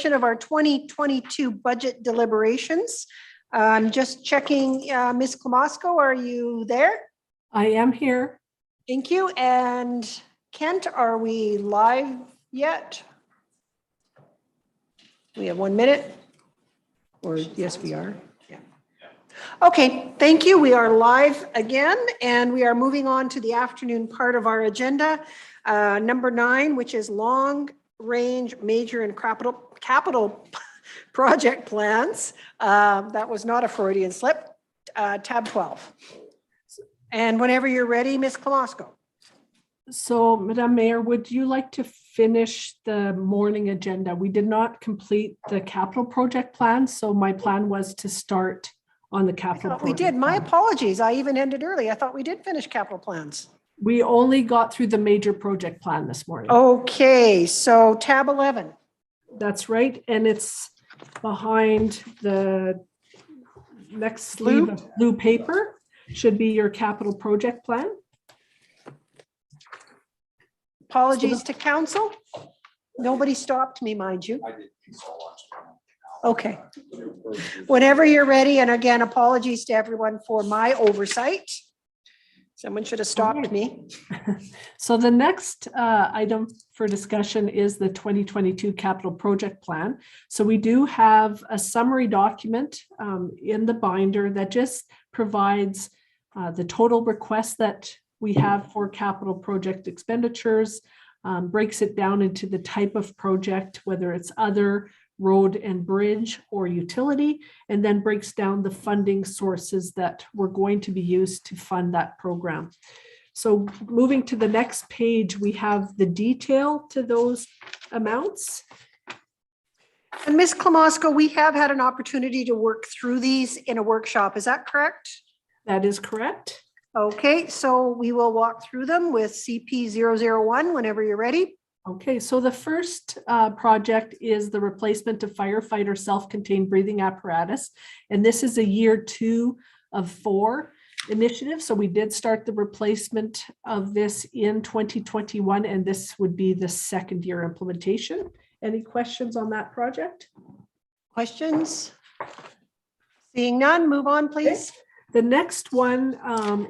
of our 2022 budget deliberations. I'm just checking, Ms. Klamosko, are you there? I am here. Thank you. And Kent, are we live yet? We have 1 minute. Or yes, we are. Yeah. Okay, thank you. We are live again, and we are moving on to the afternoon part of our agenda. Number 9, which is long range major and capital project plans. That was not a Freudian slip. Tab 12. And whenever you're ready, Ms. Klamosko. So, Madam Mayor, would you like to finish the morning agenda? We did not complete the capital project plan, so my plan was to start on the capital project. We did. My apologies. I even ended early. I thought we did finish capital plans. We only got through the major project plan this morning. Okay, so tab 11. That's right, and it's behind the next sleeve of blue paper. Should be your capital project plan. Apologies to council. Nobody stopped me, mind you. I did. Okay. Whenever you're ready, and again, apologies to everyone for my oversight. Someone should have stopped me. So the next item for discussion is the 2022 capital project plan. So we do have a summary document in the binder that just provides the total requests that we have for capital project expenditures, breaks it down into the type of project, whether it's other, road and bridge, or utility, and then breaks down the funding sources that were going to be used to fund that program. So moving to the next page, we have the detail to those amounts. And Ms. Klamosko, we have had an opportunity to work through these in a workshop. Is that correct? That is correct. Okay, so we will walk through them with CP001 whenever you're ready. Okay, so the first project is the replacement of Firefighter self-contained breathing apparatus. And this is a year 2 of 4 initiative. So we did start the replacement of this in 2021, and this would be the second year implementation. Any questions on that project? Questions? Seeing none, move on, please. Okay. The next one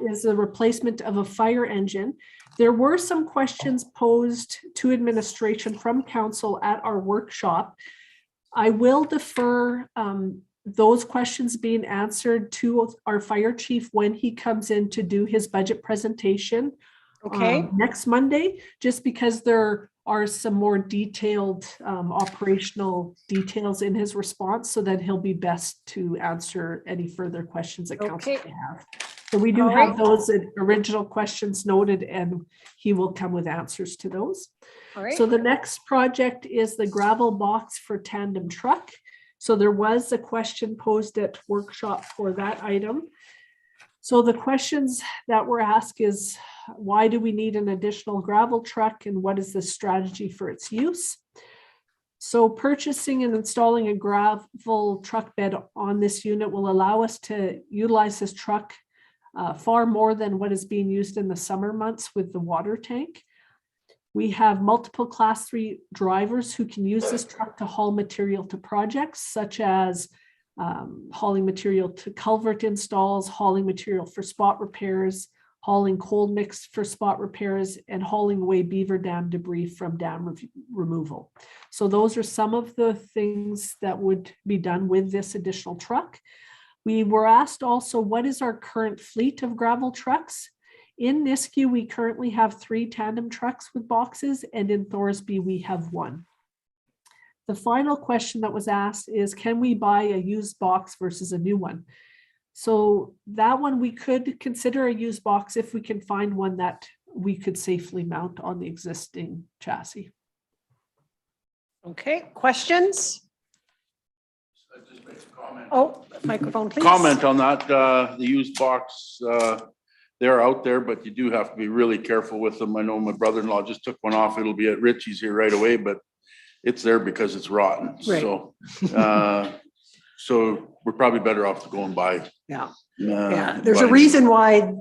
is the replacement of a fire engine. There were some questions posed to administration from council at our workshop. I will defer those questions being answered to our fire chief when he comes in to do his budget presentation next Monday, just because there are some more detailed operational details in his response, so that he'll be best to answer any further questions that council may have. So we do have those original questions noted, and he will come with answers to those. All right. So the next project is the gravel box for tandem truck. So there was a question posed at workshop for that item. So the questions that were asked is, why do we need an additional gravel truck, and what is the strategy for its use? So purchasing and installing a gravel truck bed on this unit will allow us to utilize this truck far more than what is being used in the summer months with the water tank. We have multiple class 3 drivers who can use this truck to haul material to projects, such as hauling material to culvert installs, hauling material for spot repairs, hauling cold mix for spot repairs, and hauling away beaver dam debris from dam removal. So those are some of the things that would be done with this additional truck. We were asked also, what is our current fleet of gravel trucks? In Niscue, we currently have 3 tandem trucks with boxes, and in Thorsby, we have 1. The final question that was asked is, can we buy a used box versus a new one? So that one, we could consider a used box if we can find one that we could safely mount on the existing chassis. Okay, questions? Just make a comment. Oh, microphone, please. Comment on that, the used box, they're out there, but you do have to be really careful with them. I know my brother-in-law just took one off. It'll be at Richie's here right away, but it's there because it's rotten. Right. So, so we're probably better off to go and buy. Yeah. Yeah. There's a reason why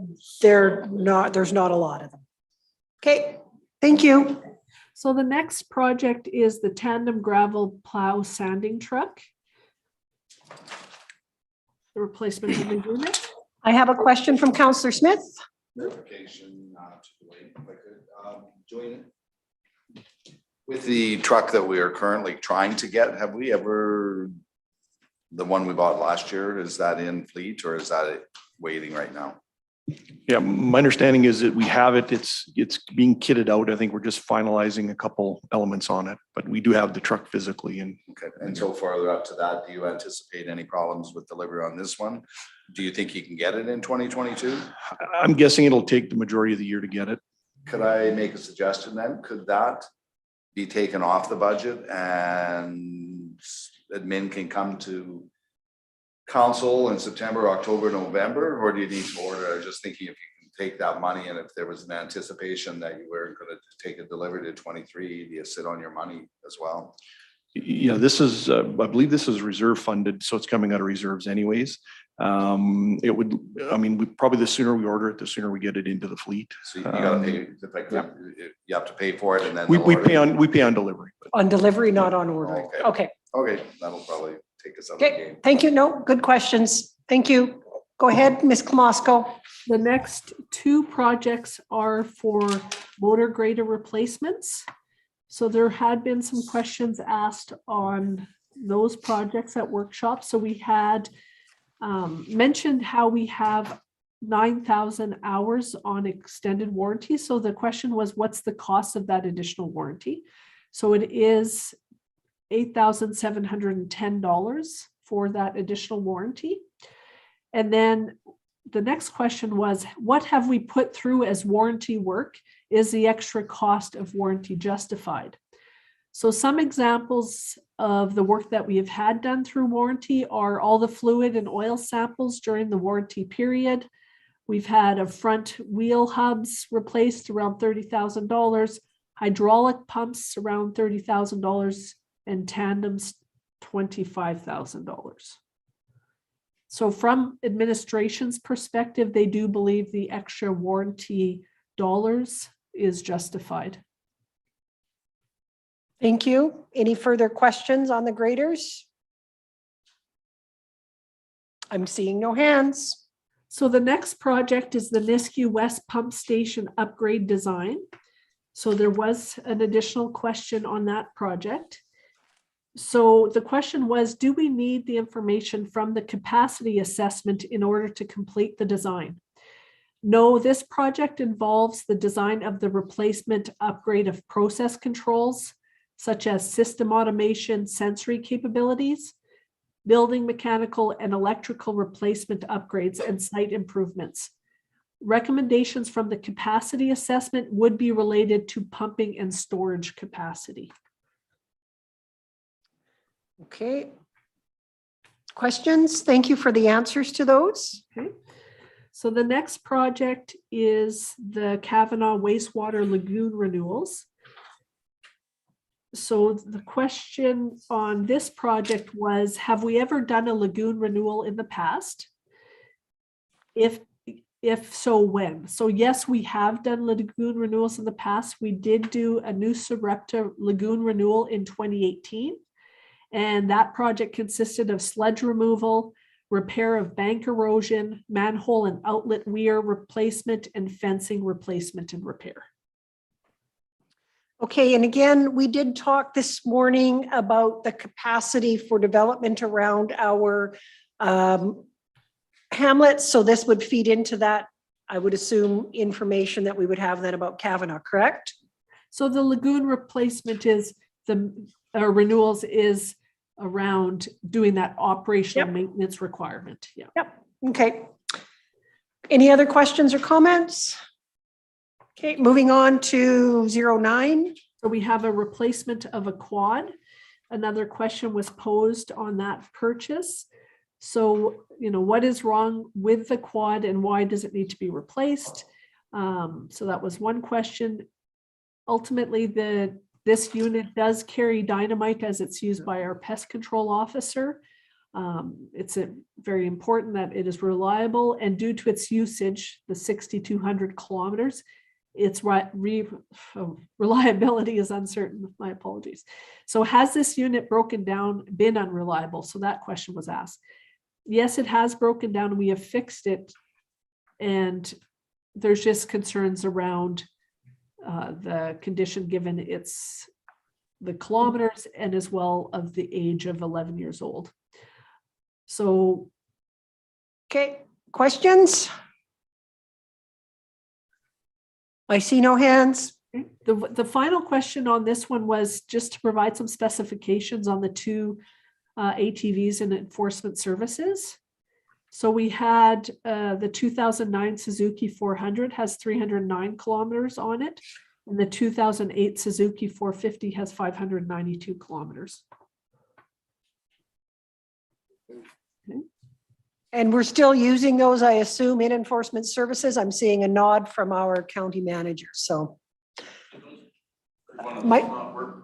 there's not a lot of them. Okay. Thank you. So the next project is the Tandem gravel plow sanding truck. The replacement of the unit. I have a question from Councillor Smith. Clarification, if I could, join it. With the truck that we are currently trying to get, have we ever, the one we bought last year, is that in fleet or is that waiting right now? Yeah, my understanding is that we have it. It's being kitted out. I think we're just finalizing a couple elements on it, but we do have the truck physically. And Okay, and so further up to that, do you anticipate any problems with delivery on this one? Do you think you can get it in 2022? I'm guessing it'll take the majority of the year to get it. Could I make a suggestion then? Could that be taken off the budget and admin can come to council in September, October, November, or do you need to order? I was just thinking if you can take that money and if there was an anticipation that you were going to take it delivered in 23, do you sit on your money as well? Yeah, this is, I believe this is reserve funded, so it's coming out of reserves anyways. It would, I mean, probably the sooner we order it, the sooner we get it into the fleet. So you gotta pay, you have to pay for it and then. We they'll pay order on, we pay on delivery. But On delivery, not on ordering. Okay. Okay, Okay, that'll probably take us out of the okay, game. thank you. No, good questions. Thank you. Go ahead, Ms. Klamosko. The next two projects are for motor grader replacements. So there had been some questions asked on those projects at workshops. So we had mentioned how we have 9,000 hours on extended warranty. So the question was, what's the cost of that additional warranty? So it is $8,710 for that additional warranty. And then the next question was, what have we put through as warranty work? Is the extra cost of warranty justified? So some examples of the work that we have had done through warranty are all the fluid and oil samples during the warranty period. We've had a front wheel hubs replaced around $30,000, hydraulic pumps around $30,000, and tandems $25,000. So from administration's perspective, they do believe the extra warranty dollars is justified. Thank you. Any further questions on the graders? I'm seeing no hands. So the next project is the Niscue West Pump Station upgrade design. So there was an additional question on that project. So the question was, do we need the information from the capacity assessment in order to complete the design? No, this project involves the design of the replacement upgrade of process controls, such as system automation, sensory capabilities, building mechanical and electrical replacement upgrades, and site improvements. Recommendations from the capacity assessment would be related to pumping and storage capacity. Okay. Questions? Thank you for the answers to those. Okay. So the next project is the Kavanaugh Wastewater Lagoon Renewals. So the question on this project was, have we ever done a lagoon renewal in the past? If so, when? So yes, we have done lagoon renewals in the past. We did do a new Sarepta lagoon renewal in 2018. And that project consisted of sludge removal, repair of bank erosion, manhole and outlet weir replacement, and fencing replacement and repair. Okay, and again, we did talk this morning about the capacity for development around our hamlets. So this would feed into that, I would assume, information that we would have then about Kavanaugh, correct? So the lagoon replacement is the renewals is around doing that operational maintenance requirement. Yeah. Yep. Okay. Any other questions or comments? Okay, moving on to 09. So we have a replacement of a quad. Another question was posed on that purchase. So, you know, what is wrong with the quad and why does it need to be replaced? So that was one question. Ultimately, this unit does carry dynamite as it's used by our pest control officer. It's very important that it is reliable, and due to its usage, the 6,200 kilometers, its reliability is uncertain. My apologies. So has this unit been unreliable? So that question was asked. Yes, it has broken down. We have fixed it. And there's just concerns around the condition given the kilometers and as well of the age of 11 years old. So. Okay, questions? I see no hands. The final question on this one was just to provide some specifications on the two ATVs and enforcement services. So we had the 2009 Suzuki 400 has 309 kilometers on it, and the 2008 Suzuki 450 has 592 kilometers. Okay. And we're still using those, I assume, in enforcement services. I'm seeing a nod from our county manager, so. Microphone.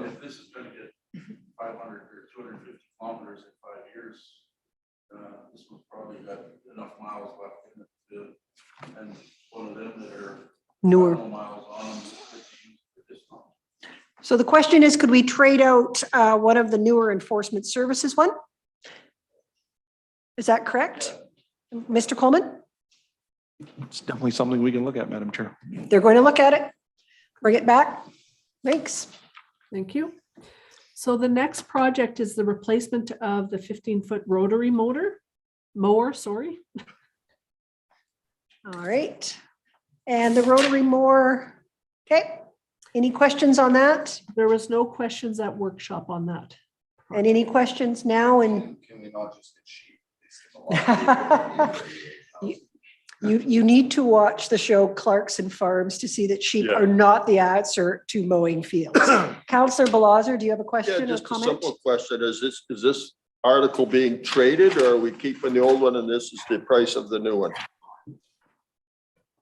If this is gonna get 500 or 250 kilometers in 5 years, this one's probably got enough miles left in it and one of them that are Newer. miles on them for this long. So the question is, could we trade out one of the newer enforcement services one? Is that correct? Mr. Coleman? It's definitely something we can look at, Madam Chair. They're going to look at it. Bring it back. Thanks. Thank you. So the next project is the replacement of the 15-foot rotary mower, sorry. All right. And the rotary mower. Okay. Any questions on that? There was no questions at workshop on that. And any questions now? And Can we not just get sheep? you need to watch the show Clarkson Farms to see that sheep are not the answer to mowing fields. Councillor Balazer, do you have a question or Just a comment? simple question. Is this article being traded, or are we keeping the old one and this is the price of the new one?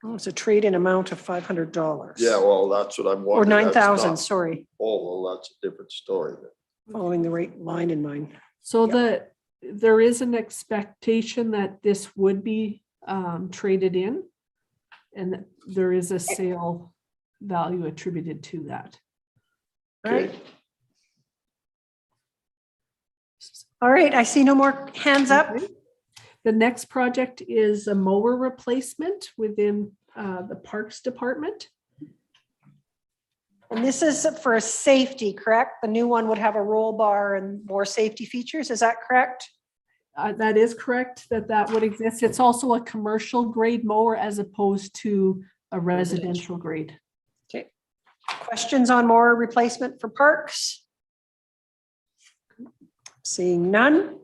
Oh, it's a trade-in amount of $500. Yeah, well, that's what I'm Or wondering. 9,000, sorry. Oh, well, that's a different story. Following the right line in mind. So there is an expectation that this would be traded in, and that there is a sale value attributed to that. All right. All right, I see no more hands up. Okay. The next project is a mower replacement within the Parks Department. And this is for safety, correct? The new one would have a roll bar and more safety features, is that correct? That is correct, that would exist. It's also a commercial grade mower as opposed to a residential grade. Okay. Questions on mower replacement for parks? Seeing none.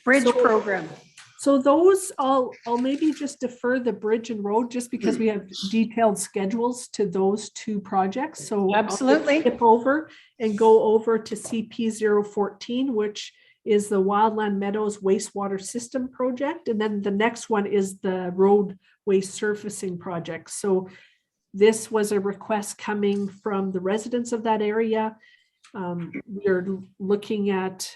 Bridge program. So those, I'll maybe just defer the bridge and road just because we have detailed schedules to those two projects. So Absolutely. I'll skip over and go over to CP 014, which is the Wildland Meadows Wastewater System Project. And then the next one is the roadway surfacing project. So this was a request coming from the residents of that area. We are looking at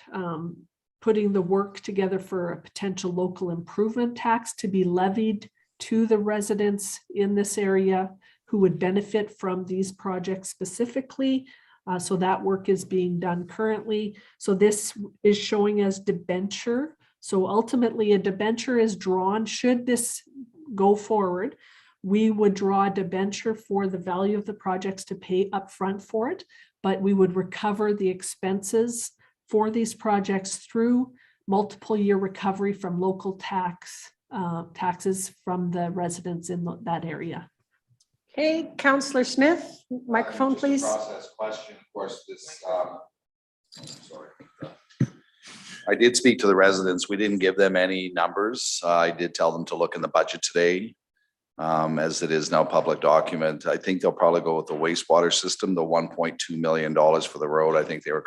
putting the work together for a potential local improvement tax to be levied to the residents in this area who would benefit from these projects specifically. So that work is being done currently. So this is showing as debenture. So ultimately a debenture is drawn. Should this go forward, we would draw a debenture for the value of the projects to pay upfront for it, but we would recover the expenses for these projects through multiple year recovery from local taxes from the residents in that area. Okay, Councillor Smith, microphone, Just a please. Process question, of course, this, sorry. I did speak to the residents. We didn't give them any numbers. I did tell them to look in the budget today. As it is now public document. I think they'll probably go with the wastewater system, the $1.2 million for the road. I think they were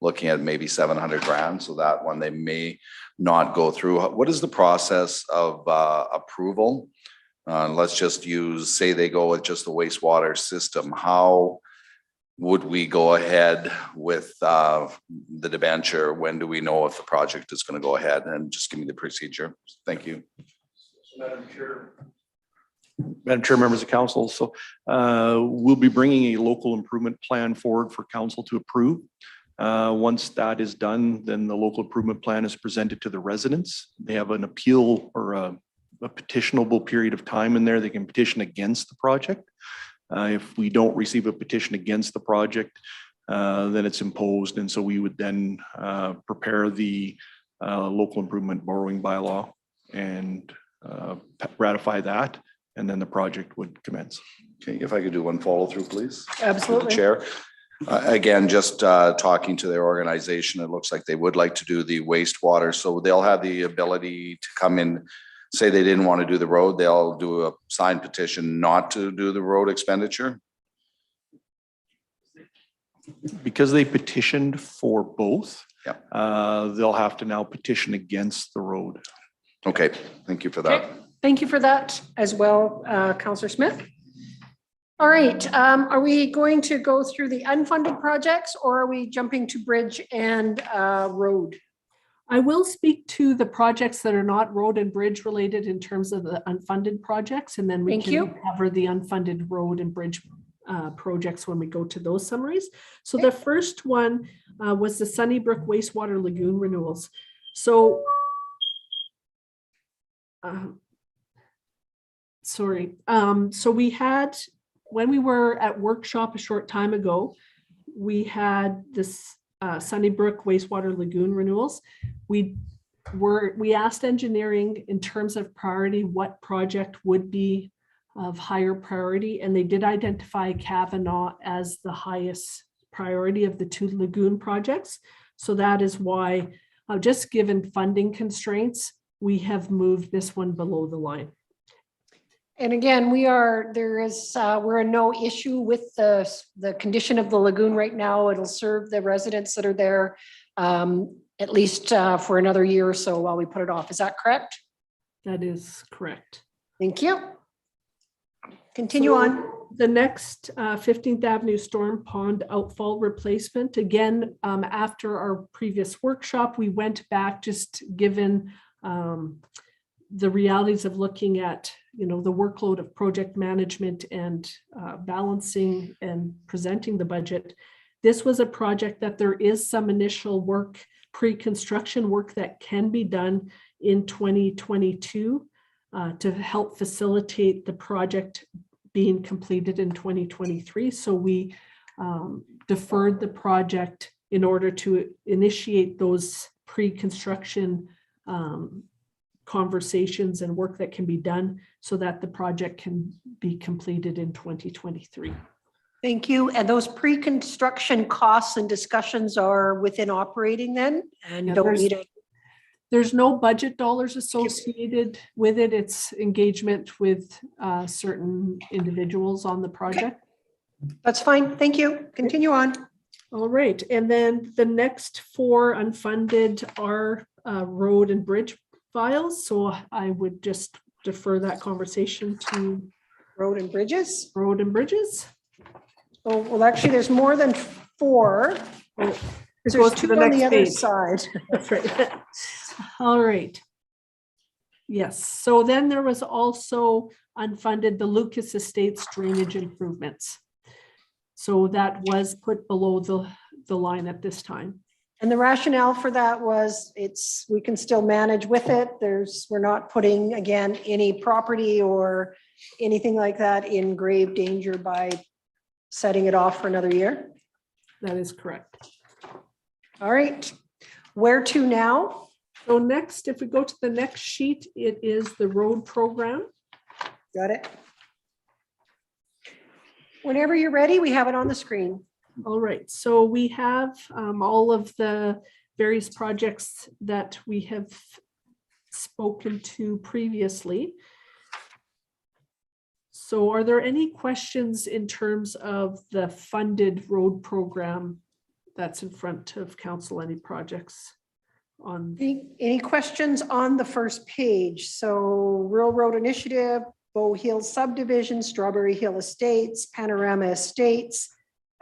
looking at maybe 700 grand. So that one they may not go through. What is the process of approval? Let's just say they go with just the wastewater system. How would we go ahead with the debenture? When do we know if the project is going to go ahead? And just give me the procedure. Thank you. Madam Chair, members of council, so we'll be bringing a local improvement plan forward for council to approve. Once that is done, then the local improvement plan is presented to the residents. They have an appeal or a petitionable period of time in there. They can petition against the project. If we don't receive a petition against the project, then it's imposed. And so we would then prepare the local improvement borrowing bylaw and ratify that, and then the project would commence. Okay, if I could do one follow through, please. Absolutely. Through the Chair. Again, just talking to their organization, it looks like they would like to do the wastewater. So they'll have the ability to come in, say they didn't want to do the road, they'll do a signed petition not to do the road expenditure. Because they petitioned for both, Yep. Uh, they'll have to now petition against the road. Okay, thank you for that. Okay, thank you for that as well, Councillor Smith. All right, are we going to go through the unfunded projects or are we jumping to bridge and road? I will speak to the projects that are not road and bridge related in terms of the unfunded projects, and then we Thank can you. cover the unfunded road and bridge projects when we go to those summaries. So the first one was the Sunnybrook Wastewater Lagoon renewals. So so we had, when we were at workshop a short time ago, we had this Sunnybrook Wastewater Lagoon renewals. We asked engineering in terms of priority, what project would be of higher priority, and they did identify Kavanaugh as the highest priority of the two lagoon projects. So that is why, just given funding constraints, we have moved this one below the line. And again, we're in no issue with the condition of the lagoon right now. It'll serve the residents that are there at least for another year or so while we put it off. Is that correct? That is correct. Thank you. Continue on. The next 15th Avenue Storm Pond Outfall Replacement. Again, after our previous workshop, we went back, just given the realities of looking at, the workload of project management and balancing and presenting the budget. This was a project that there is some initial work, pre-construction work that can be done in 2022 to help facilitate the project being completed in 2023. So we deferred the project in order to initiate those pre-construction conversations and work that can be done so that the project can be completed in 2023. Thank you. And those pre-construction costs and discussions are within operating then? And Yeah, don't need a There's no budget dollars associated with it. It's engagement with certain individuals on the project. That's fine. Thank you. Continue on. All right. And then the next four unfunded are road and bridge files. So I would just defer that conversation to Road and bridges. road and bridges. Oh, well, actually, there's more than four. Oh, Because it there's goes to two the on next the other page. side. That's right. All right. Yes. So then there was also unfunded the Lucas Estates drainage improvements. So that was put below the line at this time. And the rationale for that was we can still manage with it. We're not putting, again, any property or anything like that in grave danger by setting it off for another year. That is correct. All right. Where to now? So next, if we go to the next sheet, it is the road program. Got it. Whenever you're ready, we have it on the screen. All right, so we have all of the various projects that we have spoken to previously. So are there any questions in terms of the funded road program that's in front of council? Any projects on? Any questions on the first page? So Rural Road Initiative, Bow Hill Subdivision, Strawberry Hill Estates, Panorama Estates,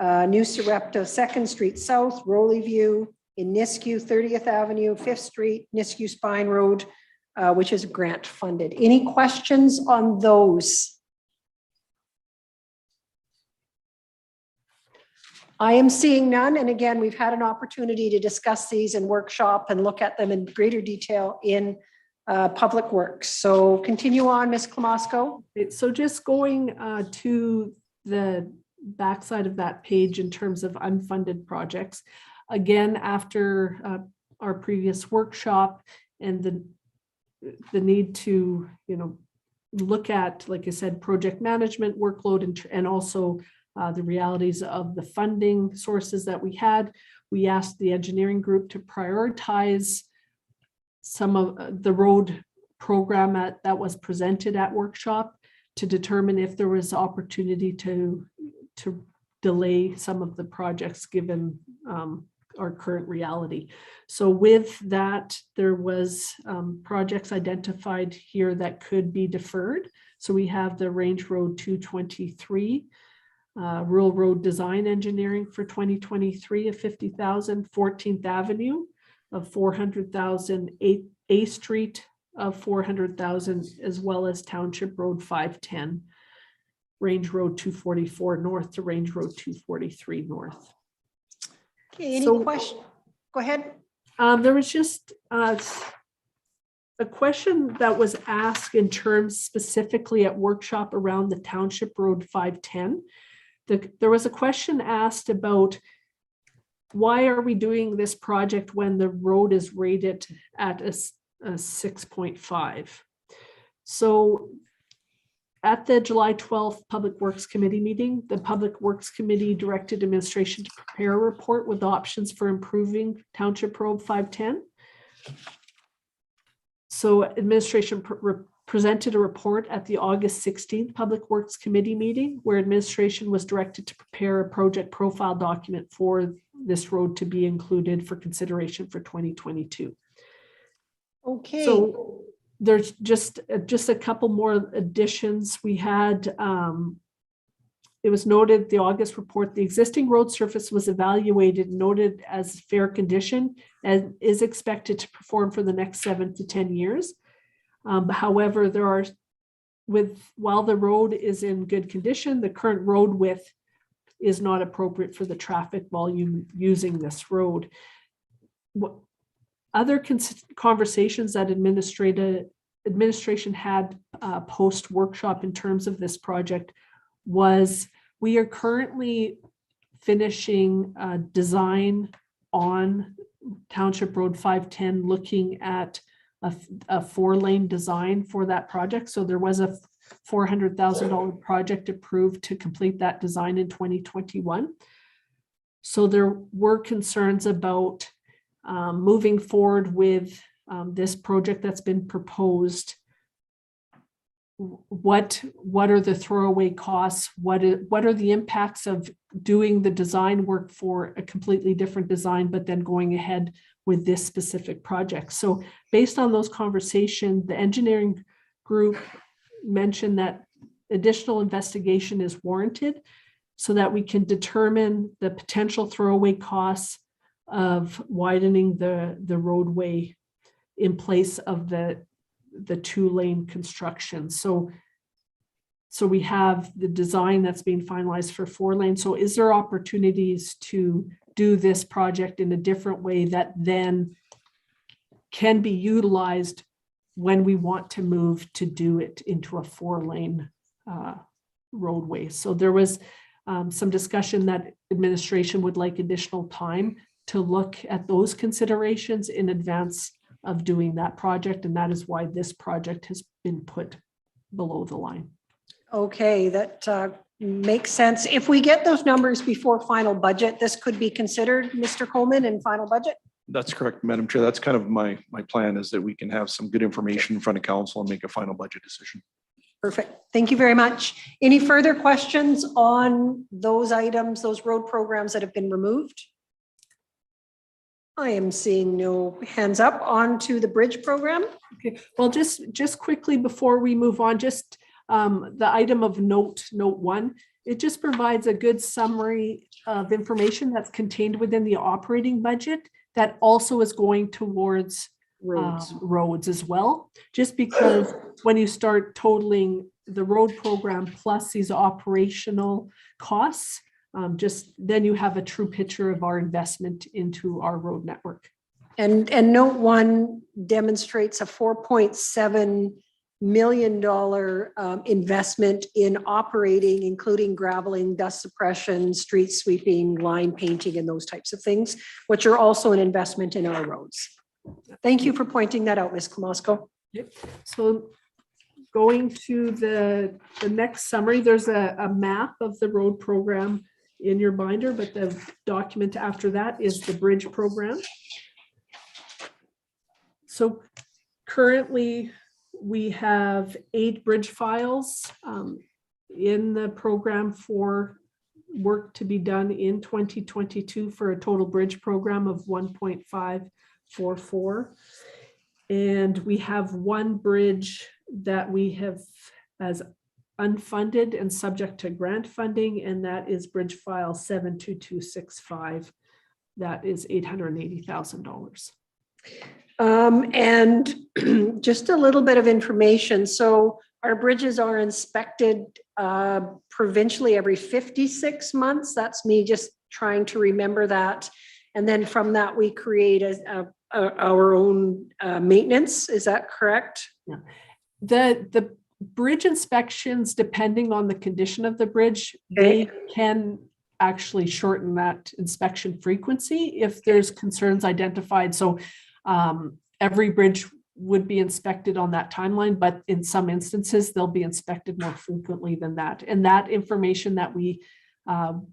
New Sarepta 2nd Street South, Roley View, in Niscue 30th Avenue, 5th Street, Niscue Spine Road, which is grant funded. Any questions on those? I am seeing none. And again, we've had an opportunity to discuss these in workshop and look at them in greater detail in Public Works. So continue on, Ms. Klamosko. So just going to the backside of that page in terms of unfunded projects. Again, after our previous workshop and the need to, look at, like I said, project management workload and also the realities of the funding sources that we had, we asked the engineering group to prioritize some of the road program that was presented at workshop to determine if there was opportunity to delay some of the projects given our current reality. So with that, there was projects identified here that could be deferred. So we have the Range Road 223, Rural Road Design Engineering for 2023 of 50,000, 14th Avenue of 400,000, A Street of 400,000, as well as Township Road 510, Range Road 244 North to Range Road 243 North. Okay, any question? Go ahead. There was just a question that was asked in terms specifically at workshop around the Township Road 510. There was a question asked about why are we doing this project when the road is rated at a 6.5? So at the July 12th Public Works Committee meeting, the Public Works Committee directed administration to prepare a report with options for improving Township Road 510. So administration presented a report at the August 16th Public Works Committee meeting where administration was directed to prepare a project profile document for this road to be included for consideration for 2022. Okay. So there's just a couple more additions. We had, it was noted the August report, the existing road surface was evaluated, noted as fair condition and is expected to perform for the next 7 to 10 years. However, while the road is in good condition, the current road width is not appropriate for the traffic volume using this road. Other conversations that administration had post workshop in terms of this project was we are currently finishing design on Township Road 510, looking at a 4-lane design for that project. So there was a $400,000 project approved to complete that design in 2021. So there were concerns about moving forward with this project that's been proposed. What are the throwaway costs? What are the impacts of doing the design work for a completely different design, but then going ahead with this specific project? So based on those conversations, the engineering group mentioned that additional investigation is warranted so that we can determine the potential throwaway costs of widening the roadway in place of the 2-lane construction. So we have the design that's being finalized for 4 lanes. So is there opportunities to do this project in a different way that then can be utilized when we want to move to do it into a 4-lane roadway? So there was some discussion that administration would like additional time to look at those considerations in advance of doing that project. And that is why this project has been put below the line. Okay, that makes sense. If we get those numbers before final budget, this could be considered, Mr. Coleman, in final budget? That's correct, Madam Chair. That's kind of my plan, is that we can have some good information in front of council and make a final budget decision. Perfect. Thank you very much. Any further questions on those items, those road programs that have been removed? I am seeing no hands up. On to the bridge program. Okay, well, just quickly before we move on, just the item of note 1, it just provides a good summary of information that's contained within the operating budget that also is going towards roads as well, just because when you start totaling the road program plus these operational costs, just then you have a true picture of our investment into our road network. And note one demonstrates a $4.7 million investment in operating, including graveling, dust suppression, street sweeping, line painting, and those types of things, which are also an investment in our roads. Thank you for pointing that out, Ms. Klamosko. So going to the next summary, there's a map of the road program in your binder, but the document after that is the bridge program. So currently we have 8 bridge files in the program for work to be done in 2022 for a total bridge program of 1.544. And we have one bridge that we have as unfunded and subject to grant funding, and that is bridge file 72265. That is $880,000. And just a little bit of information. So our bridges are inspected provincially every 56 months. That's me just trying to remember that. And then from that, we create our own maintenance. Is that correct? Yeah. The bridge inspections, depending on the condition of the bridge, they can actually shorten that inspection frequency if there's concerns identified. So every bridge would be inspected on that timeline, but in some instances, they'll be inspected more frequently than that. And that information that we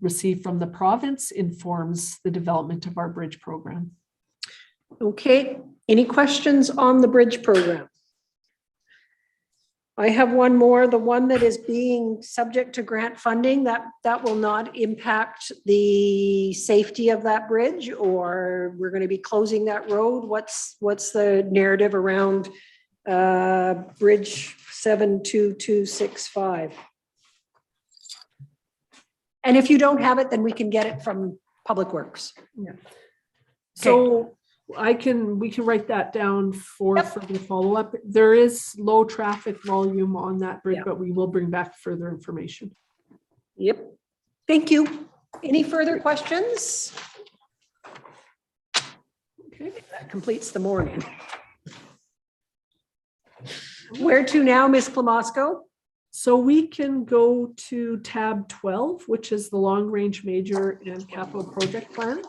receive from the province informs the development of our bridge program. Okay, any questions on the bridge program? I have one more, the one that is being subject to grant funding, that will not impact the safety of that bridge, or we're going to be closing that road. What's the narrative around bridge 72265? And if you don't have it, then we can get it from Public Works. Yeah. So we can write that down for further follow-up. There is low traffic volume on that bridge, but we will bring back further information. Yep. Thank you. Any further questions? Okay, that completes the morning. Where to now, Ms. Klamosko? So we can go to tab 12, which is the long-range major and capital project plans.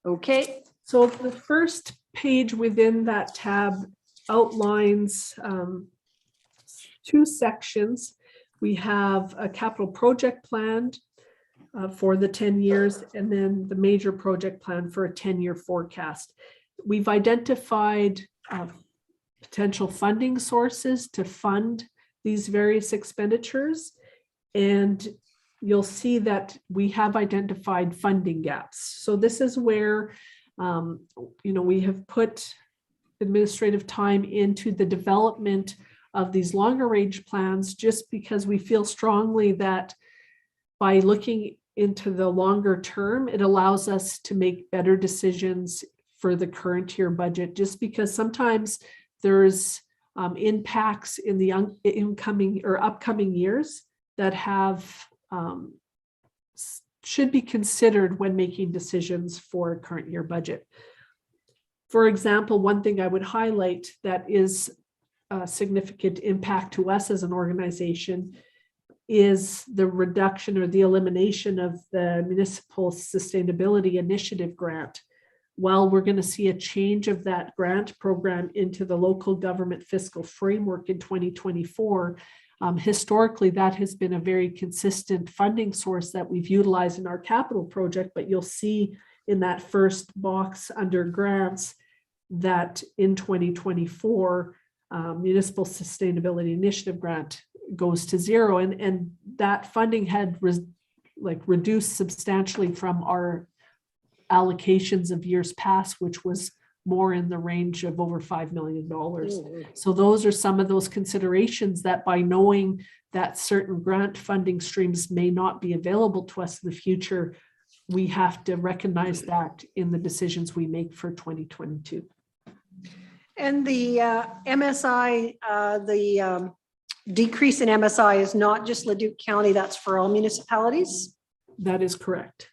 Okay. So the first page within that tab outlines 2 sections. We have a capital project plan for the 10 years, and then the major project plan for a 10-year forecast. We've identified potential funding sources to fund these various expenditures, and you'll see that we have identified funding gaps. So this is where, we have put administrative time into the development of these longer range plans, just because we feel strongly that by looking into the longer term, it allows us to make better decisions for the current year budget, just because sometimes there's impacts in the incoming or upcoming years that have should be considered when making decisions for a current year budget. For example, one thing I would highlight that is a significant impact to us as an organization is the reduction or the elimination of the Municipal Sustainability Initiative grant. While we're going to see a change of that grant program into the local government fiscal framework in 2024, historically, that has been a very consistent funding source that we've utilized in our capital project, but you'll see in that first box under grants that in 2024, Municipal Sustainability Initiative grant goes to 0, and that funding had reduced substantially from our allocations of years past, which was more in the range of over $5 million. So those are some of those considerations that by knowing that certain grant funding streams may not be available to us in the future, we have to recognize that in the decisions we make for 2022. And the MSI, the decrease in MSI is not just Leduc County, that's for all municipalities? That is correct.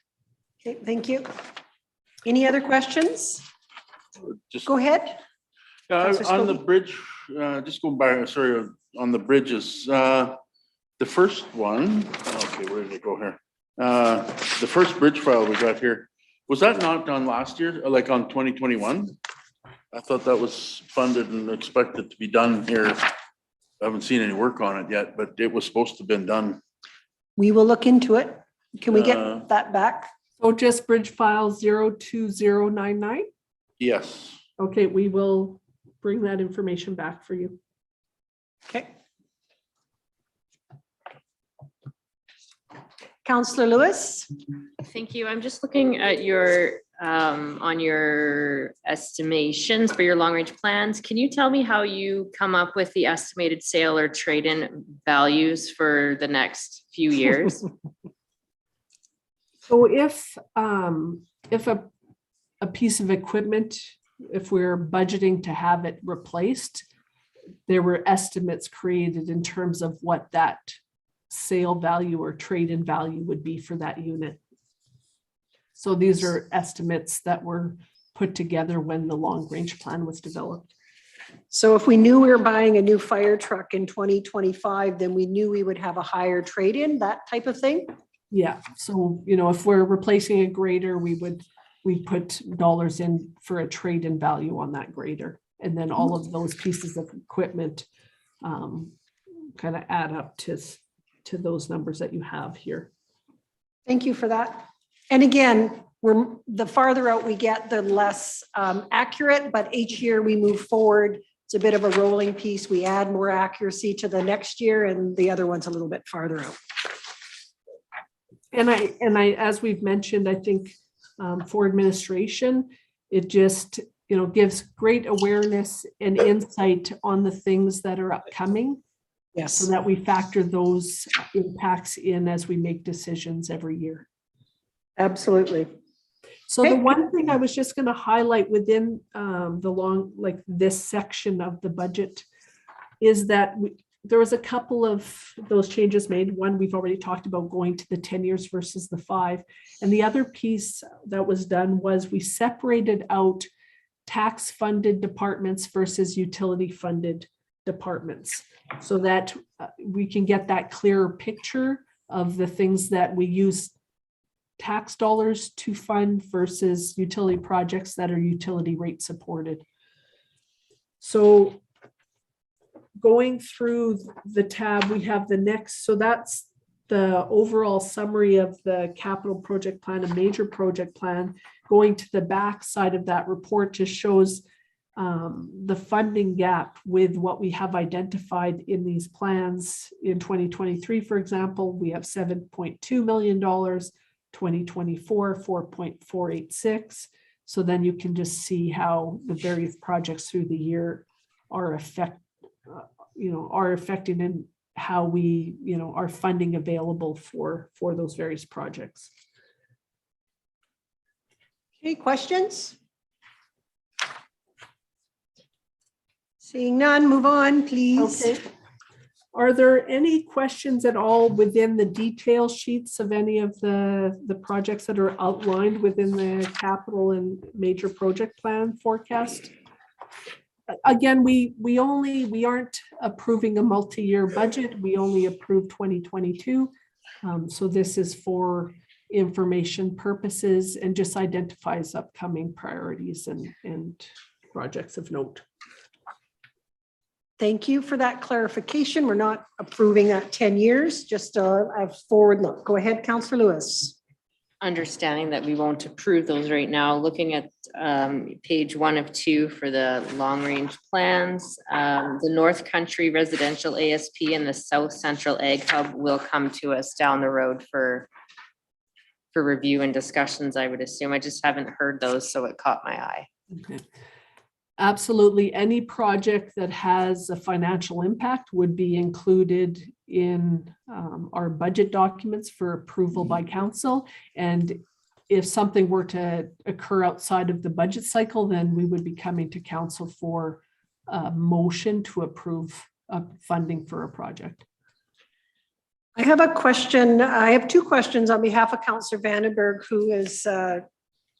Okay, thank you. Any other questions? Just Go ahead. Councillor on the Scobie. bridge, just going by, sorry, on the bridges, the first one, okay, where did it go here? The first bridge file we got here, was that not done last year, like on 2021? I thought that was funded and expected to be done here. I haven't seen any work on it yet, but it was supposed to have been done. We will look into it. Can we get that back? So just bridge file 02099. Yes. Okay, we will bring that information back for you. Okay. Councillor Lewis? Thank you. I'm just looking at your, on your estimations for your long-range plans. Can you tell me how you come up with the estimated sale or trade-in values for the next few years? So if a piece of equipment, if we're budgeting to have it replaced, there were estimates created in terms of what that sale value or trade-in value would be for that unit. So these are estimates that were put together when the long-range plan was developed. So if we knew we were buying a new fire truck in 2025, then we knew we would have a higher trade-in, that type of thing? Yeah, so, you know, if we're replacing a grader, we put dollars in for a trade-in value on that grader. And then all of those pieces of equipment kind of add up to those numbers that you have here. Thank you for that. And again, the farther out we get, the less accurate, but each year we move forward. It's a bit of a rolling piece. We add more accuracy to the next year and the other one's a little bit farther out. And I, as we've mentioned, I think for administration, it just, you know, gives great awareness and insight on the things that are upcoming. Yes. So that we factor those impacts in as we make decisions every year. Absolutely. So the one thing I was just going to highlight within this section of the budget is that there was a couple of those changes made. One, we've already talked about going to the 10 years versus the 5. And the other piece that was done was we separated out tax funded departments versus utility funded departments so that we can get that clearer picture of the things that we use tax dollars to fund versus utility projects that are utility rate supported. So going through the tab, we have the next, so that's the overall summary of the capital project plan, a major project plan. Going to the back side of that report just shows the funding gap with what we have identified in these plans. In 2023, for example, we have $7.2 million, 2024, 4.486. So then you can just see how the various projects through the year are affecting in how we, are funding available for those various projects. Any questions? Seeing none, move on, please. Okay. Are there any questions at all within the detail sheets of any of the projects that are outlined within the capital and major project plan forecast? Again, we aren't approving a multi-year budget. We only approve 2022. So this is for information purposes and just identifies upcoming priorities and projects of note. Thank you for that clarification. We're not approving that 10 years, just a forward look. Go ahead, Councillor Lewis. Understanding that we won't approve those right now, looking at page 1 of 2 for the long range plans, the North Country Residential ASP and the South Central Ag Hub will come to us down the road for review and discussions, I would assume. I just haven't heard those, so it caught my eye. Okay. Absolutely. Any project that has a financial impact would be included in our budget documents for approval by council. And if something were to occur outside of the budget cycle, then we would be coming to council for a motion to approve funding for a project. I have a question. I have two questions on behalf of Councillor Vandenberg, who is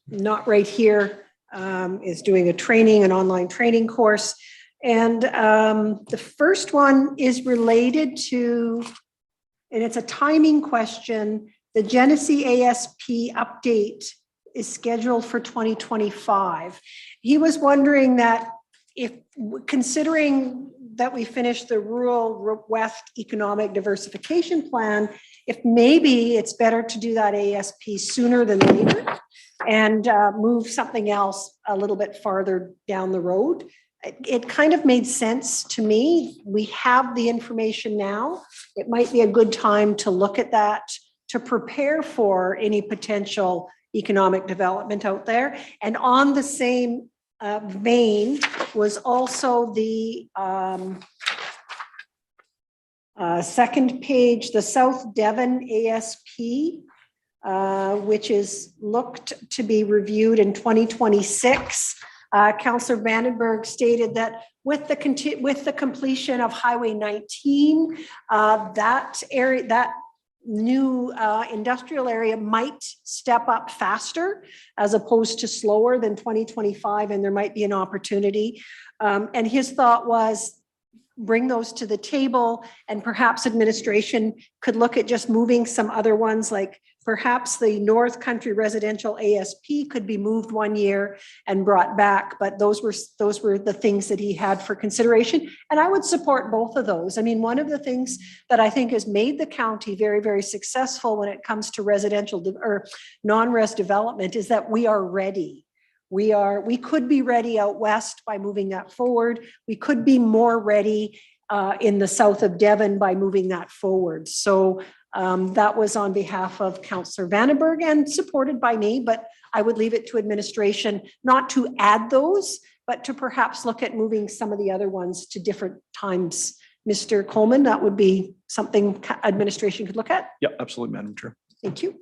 not right here, is doing a training, an online training course. And the first one is related to, and it's a timing question, the Genesee ASP update is scheduled for 2025. He was wondering that if, considering that we finished the Rural West Economic Diversification Plan, if maybe it's better to do that ASP sooner than later and move something else a little bit farther down the road. It kind of made sense to me. We have the information now. It might be a good time to look at that, to prepare for any potential economic development out there. And on the same vein was also the second page, the South Devon ASP, which is looked to be reviewed in 2026. Councillor Vandenberg stated that with the completion of Highway 19, that area, that new industrial area might step up faster as opposed to slower than 2025, and there might be an opportunity. And his thought was bring those to the table, and perhaps administration could look at just moving some other ones, like perhaps the North Country Residential ASP could be moved 1 year and brought back, but those were the things that he had for consideration. And I would support both of those. I mean, one of the things that I think has made the county very, very successful when it comes to residential or non-res development is that we are ready. We could be ready out west by moving that forward. We could be more ready in the south of Devon by moving that forward. So that was on behalf of Councillor Vandenberg and supported by me, but I would leave it to administration not to add those, but to perhaps look at moving some of the other ones to different times. Mr. Coleman, that would be something administration could look at. Yeah, absolutely, Madam Chair. Thank you.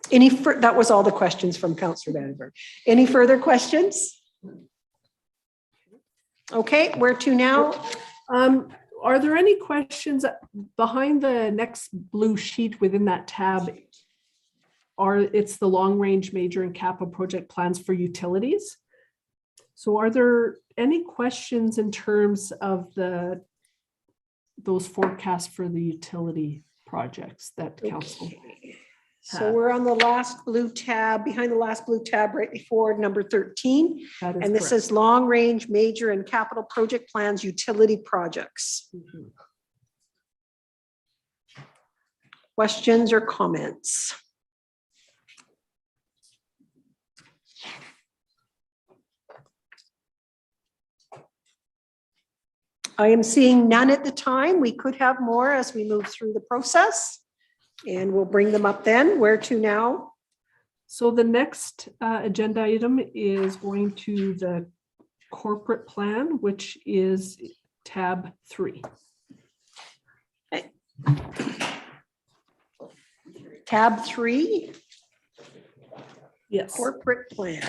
That was all the questions from Councillor Vandenberg. Any further questions? Okay, where to now? Are there any questions behind the next blue sheet within that tab? It's the long range major and capital project plans for utilities. So are there any questions in terms of those forecasts for the utility projects that council? So we're on the last blue tab, behind the last blue tab, right before number 13. And this is long range major and capital project plans, utility projects. Mm-hmm. Questions or comments? I am seeing none at the time. We could have more as we move through the process. And we'll bring them up then. Where to now? So the next agenda item is going to the corporate plan, which is tab 3. Okay. Tab 3. Yes. Corporate plan.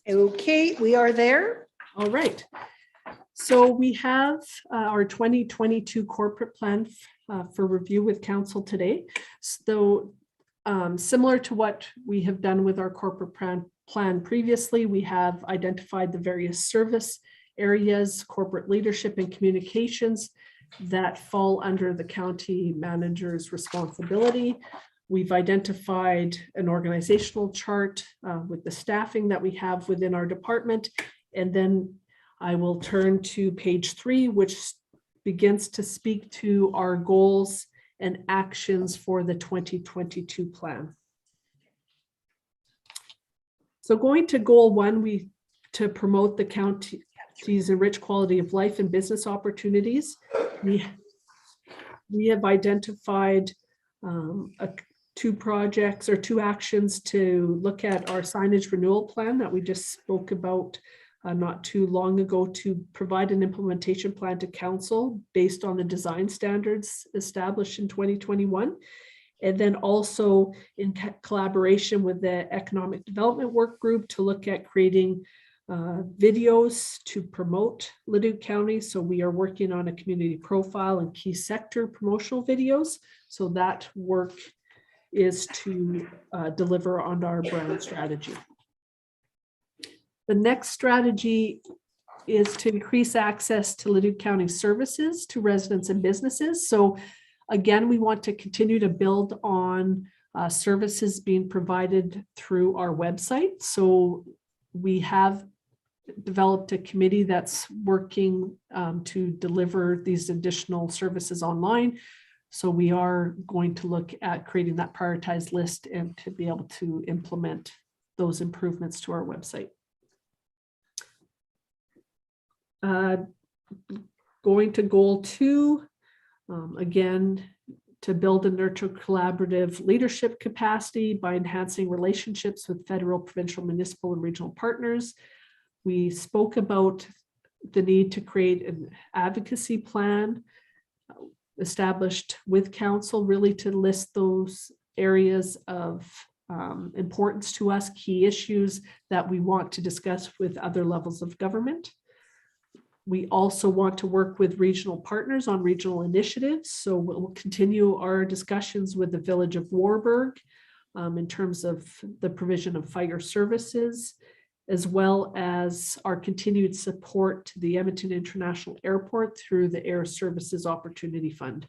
Okay, we are there. All right. So we have our 2022 corporate plan for review with council today. So similar to what we have done with our corporate plan previously, we have identified the various service areas, corporate leadership and communications that fall under the county manager's responsibility. We've identified an organizational chart with the staffing that we have within our department. And then I will turn to page 3, which begins to speak to our goals and actions for the 2022 plan. So going to goal 1, to promote the county's enriched quality of life and business opportunities. We have identified two projects or two actions to look at our signage renewal plan that we just spoke about not too long ago, to provide an implementation plan to council based on the design standards established in 2021. And then also in collaboration with the Economic Development Work Group to look at creating videos to promote Leduc County. So we are working on a community profile and key sector promotional videos. So that work is to deliver on our brand strategy. The next strategy is to increase access to Leduc County services to residents and businesses. So again, we want to continue to build on services being provided through our website. So we have developed a committee that's working to deliver these additional services online. So we are going to look at creating that prioritized list and to be able to implement those improvements to our website. Going to goal 2, again, to build and nurture collaborative leadership capacity by enhancing relationships with federal, provincial, municipal, and regional partners. We spoke about the need to create an advocacy plan established with council, really to list those areas of importance to us, key issues that we want to discuss with other levels of government. We also want to work with regional partners on regional initiatives. So we'll continue our discussions with the Village of Warburg in terms of the provision of fire services, as well as our continued support to the Edmonton International Airport through the Air Services Opportunity Fund.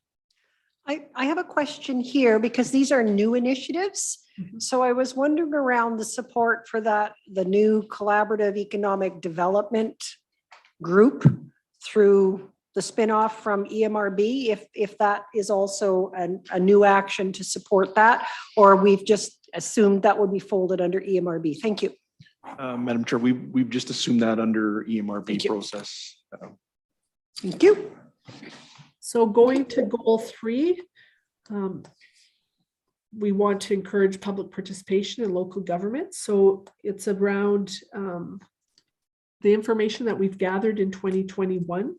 I have a question here because these are new initiatives. So I was wondering around the support for that, the new collaborative economic development group through the spinoff from EMRB, if that is also a new action to support that, or we've just assumed that would be folded under EMRB. Thank you. Madam Chair, we've just assumed that under EMRB process. Thank you. So going to goal 3, we want to encourage public participation in local government. So it's around the information that we've gathered in 2021.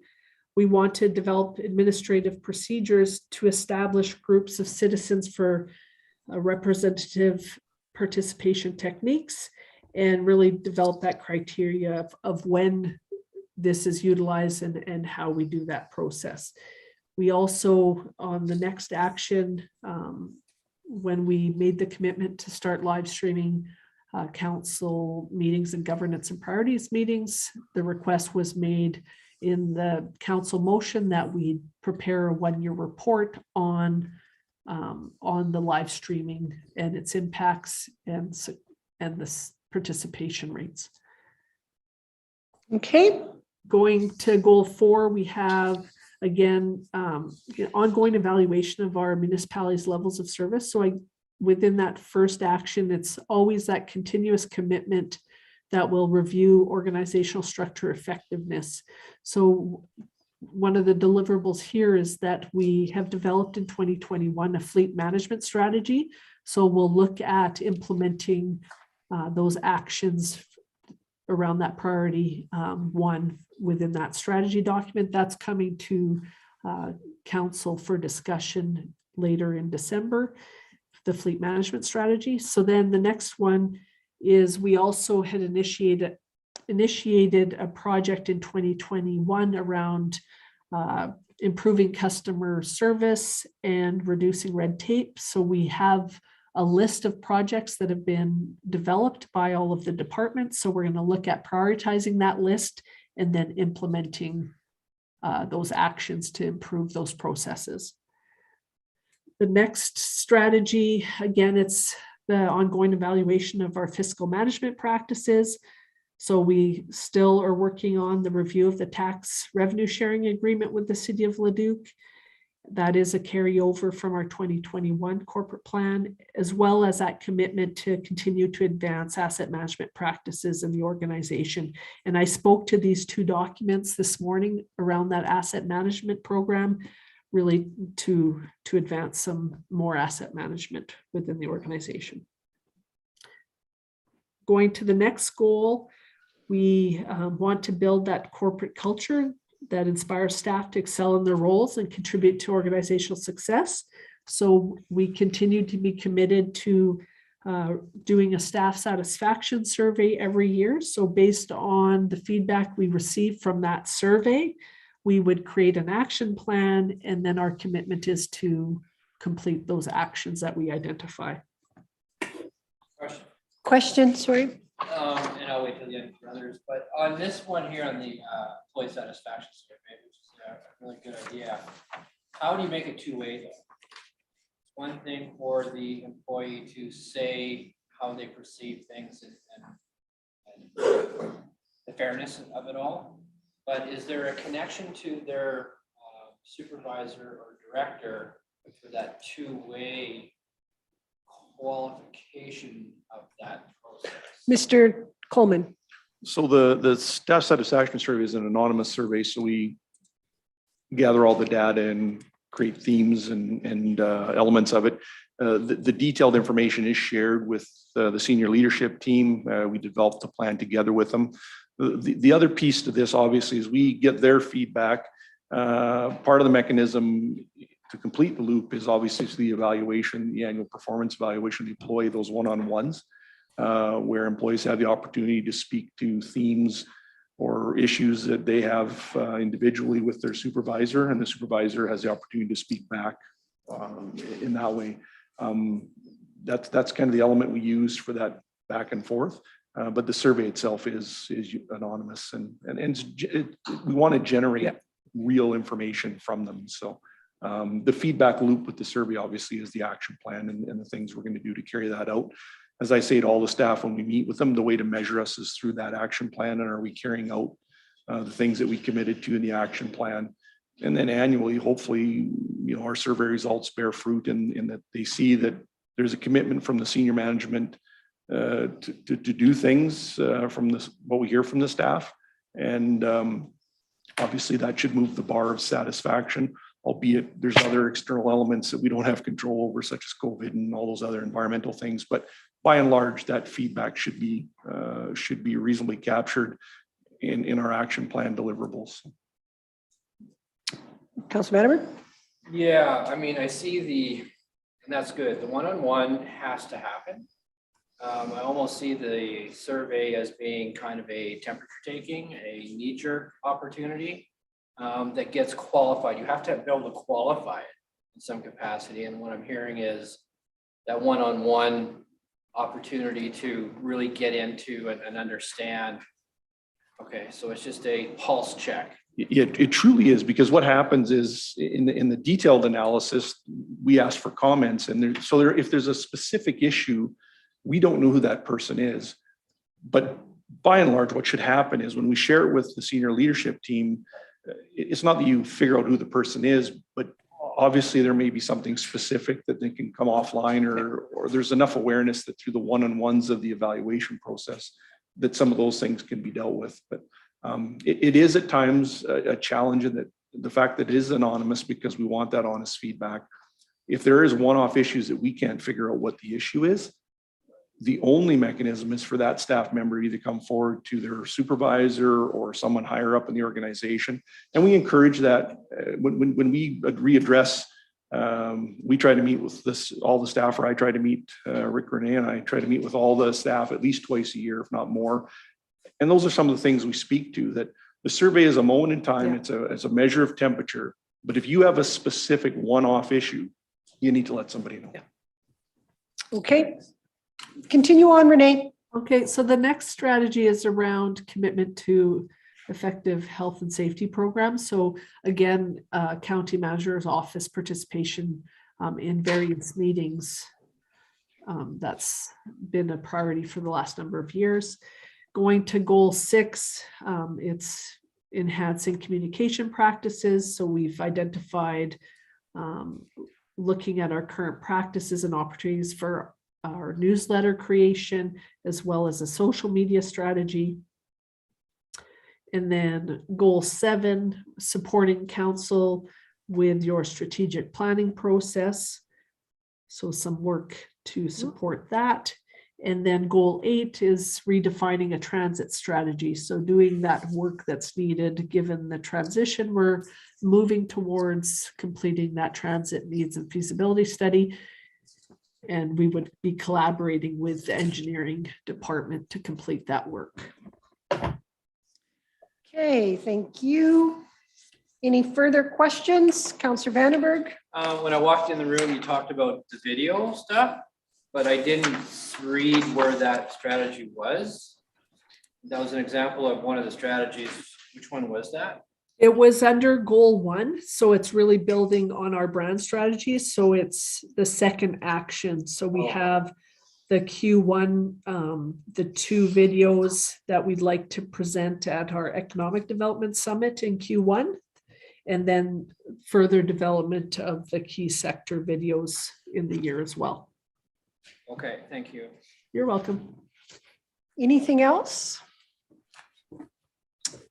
We want to develop administrative procedures to establish groups of citizens for representative participation techniques and really develop that criteria of when this is utilized and how we do that process. We also, on the next action, when we made the commitment to start live streaming council meetings and governance and priorities meetings, the request was made in the council motion that we prepare a 1-year report on the live streaming and its impacts and the participation rates. Okay. Going to goal 4, we have again ongoing evaluation of our municipalities' levels of service. So within that first action, it's always that continuous commitment that will review organizational structure effectiveness. So one of the deliverables here is that we have developed in 2021 a fleet management strategy. So we'll look at implementing those actions around that priority 1 within that strategy document. That's coming to council for discussion later in December, the fleet management strategy. So then the next one is we also had initiated a project in 2021 around improving customer service and reducing red tape. So we have a list of projects that have been developed by all of the departments. So we're going to look at prioritizing that list and then implementing those actions to improve those processes. The next strategy, again, it's the ongoing evaluation of our fiscal management practices. So we still are working on the review of the tax revenue sharing agreement with the City of Leduc. That is a carryover from our 2021 corporate plan, as well as that commitment to continue to advance asset management practices in the organization. And I spoke to these 2 documents this morning around that asset management program, really to advance some more asset management within the organization. Going to the next goal, we want to build that corporate culture that inspires staff to excel in their roles and contribute to organizational success. So we continue to be committed to doing a staff satisfaction survey every year. So based on the feedback we receive from that survey, we would create an action plan, and then our commitment is to complete those actions that we identify. Question, sorry. And I'll wait till the end for others, but on this one here on the employee satisfaction survey, which is a really good idea, how do you make it two-way though? One thing for the employee to say how they perceive things and the fairness of it all, but is there a connection to their supervisor or director for that two-way qualification of that process? Mr. Coleman. So the staff satisfaction survey is an anonymous survey, so we gather all the data and create themes and elements of it. The detailed information is shared with the senior leadership team. We developed a plan together with them. The other piece to this, obviously, is we get their feedback. Part of the mechanism to complete the loop is obviously the evaluation, the annual performance evaluation of the employee, those one-on-ones, where employees have the opportunity to speak to themes or issues that they have individually with their supervisor, and the supervisor has the opportunity to speak back in that way. That's kind of the element we use for that back and forth. But the survey itself is anonymous, and we want to generate real information from them. So the feedback loop with the survey obviously is the action plan and the things we're going to do to carry that out. As I say to all the staff when we meet with them, the way to measure us is through that action plan, and are we carrying out the things that we committed to in the action plan. And then annually, hopefully, our survey results bear fruit in that they see that there's a commitment from the senior management to do things from what we hear from the staff. And obviously that should move the bar of satisfaction, albeit there's other external elements that we don't have control over, such as COVID and all those other environmental things. But by and large, that feedback should be reasonably captured in our action plan deliverables. Councilor Manaber? Yeah, I mean, I see and that's good. The one-on-one has to happen. I almost see the survey as being kind of a temperature taking, a knee-jerk opportunity that gets qualified. You have to be able to qualify it in some capacity. And what I'm hearing is that one-on-one opportunity to really get into and understand. Okay, so it's just a pulse check. It truly is, because what happens is in the detailed analysis, we ask for comments, and if there's a specific issue, we don't know who that person is. But by and large, what should happen is when we share it with the senior leadership team, it's not that you figure out who the person is, but obviously there may be something specific that they can come offline, or there's enough awareness that through the one-on-ones of the evaluation process that some of those things can be dealt with. But it is at times a challenge in that the fact that it is anonymous, because we want that honest feedback. If there is one-off issues that we can't figure out what the issue is, the only mechanism is for that staff member to either come forward to their supervisor or someone higher up in the organization. And we encourage that when we readdress, we try to meet with all the staff, or I try to meet, Rick, Renee, and I try to meet with all the staff at least twice a year, if not more. And those are some of the things we speak to, that the survey is a moment in time. It's a measure of temperature. But if you have a specific one-off issue, you need to let somebody know. Okay. Continue on, Renee. Okay, so the next strategy is around commitment to effective health and safety programs. So again, county manager's office participation in various meetings. That's been a priority for the last number of years. Going to goal 6, it's enhancing communication practices. So we've identified looking at our current practices and opportunities for our newsletter creation, as well as a social media strategy. And then goal 7, supporting council with your strategic planning process. So some work to support that. And then goal 8 is redefining a transit strategy. So doing that work that's needed, given the transition we're moving towards, completing that transit needs and feasibility study. And we would be collaborating with the engineering department to complete that work. Okay, thank you. Any further questions? Councillor Vandenberg? When I walked in the room, you talked about the video stuff, but I didn't read where that strategy was. That was an example of one of the strategies. Which one was that? It was under goal 1, so it's really building on our brand strategy. So it's the second action. So we have the Q1, the 2 videos that we'd like to present at our Economic Development Summit in Q1, and then further development of the key sector videos in the year as well. Okay, thank you. You're welcome. Anything else?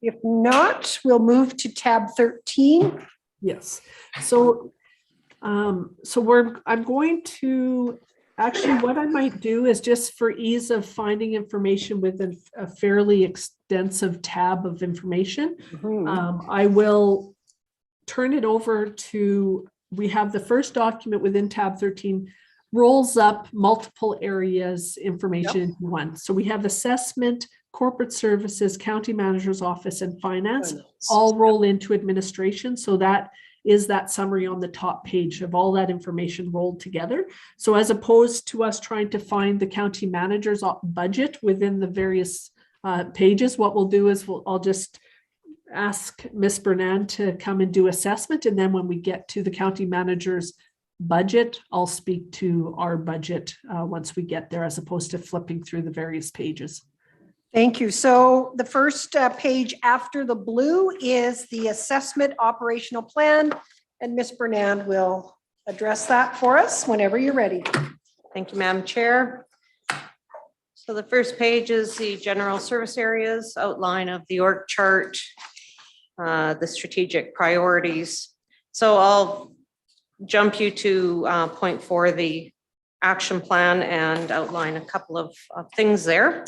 If not, we'll move to tab 13. Yes. So, I'm going to, actually what I might do is, just for ease of finding information within a fairly extensive tab of information, I will turn it over to, we have the first document within tab 13 rolls up multiple areas information into one. So we have assessment, corporate services, county manager's office, and finance all roll into administration. So that is that summary on the top page of all that information rolled together. So as opposed to us trying to find the county manager's budget within the various pages, what we'll do is I'll just ask Ms. Bernand to come and do assessment. And then when we get to the county manager's budget, I'll speak to our budget once we get there, as opposed to flipping through the various pages. Thank you. So the first page after the blue is the assessment operational plan, and Ms. Bernand will address that for us whenever you're ready. Thank you, Madam Chair. So the first page is the general service areas, outline of the org chart, the strategic priorities. So I'll jump you to point 4, the action plan, and outline a couple of things there.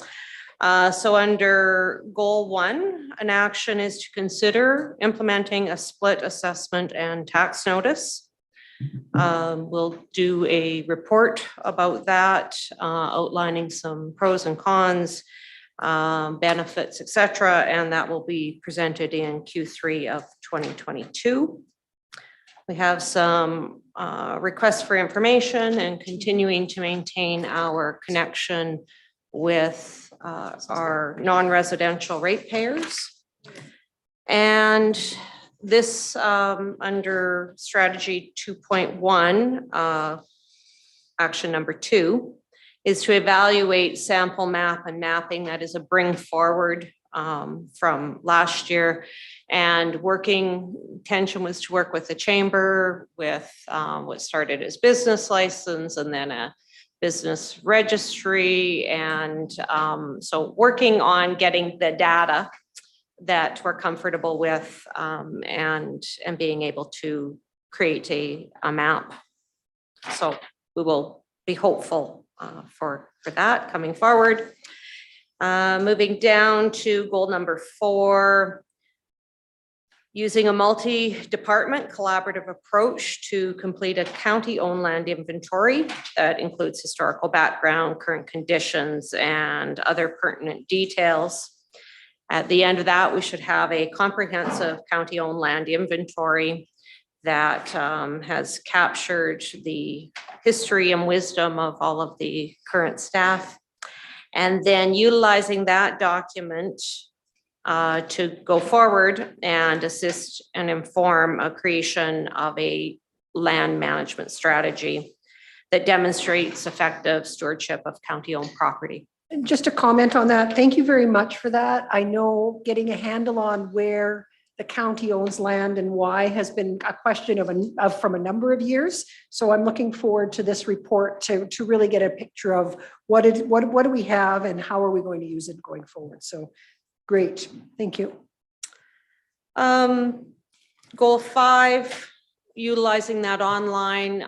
So under goal 1, an action is to consider implementing a split assessment and tax notice. We'll do a report about that, outlining some pros and cons, benefits, etc., and that will be presented in Q3 of 2022. We have some requests for information and continuing to maintain our connection with our non-residential ratepayers. And this under strategy 2.1, action number 2, is to evaluate sample map and mapping. That is a bring forward from last year. And intention was to work with the chamber with what started as business license and then a business registry. And so working on getting the data that we're comfortable with and being able to create a map. So we will be hopeful for that coming forward. Moving down to goal number 4, using a multi-department collaborative approach to complete a county-owned land inventory that includes historical background, current conditions, and other pertinent details. At the end of that, we should have a comprehensive county-owned land inventory that has captured the history and wisdom of all of the current staff. And then utilizing that document to go forward and assist and inform a creation of a land management strategy that demonstrates effective stewardship of county-owned property. Just a comment on that. Thank you very much for that. I know getting a handle on where the county owns land and why has been a question from a number of years. So I'm looking forward to this report to really get a picture of what do we have and how are we going to use it going forward. So great, thank you. Goal 5 utilizing that online,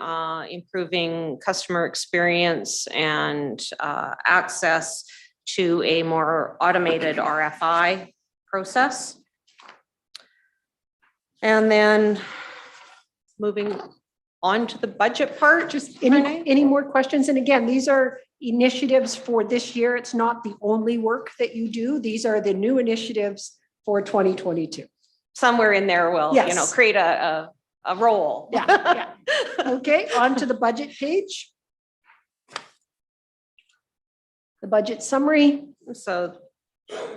improving customer experience and access to a more automated RFI process. And then moving on to the budget part. Just any more questions? And again, these are initiatives for this year. It's not the only work that you do. These are the new initiatives for 2022. Somewhere in there will, you know, Yes. create a role. Yeah. Okay, on to the budget page. The budget summary. So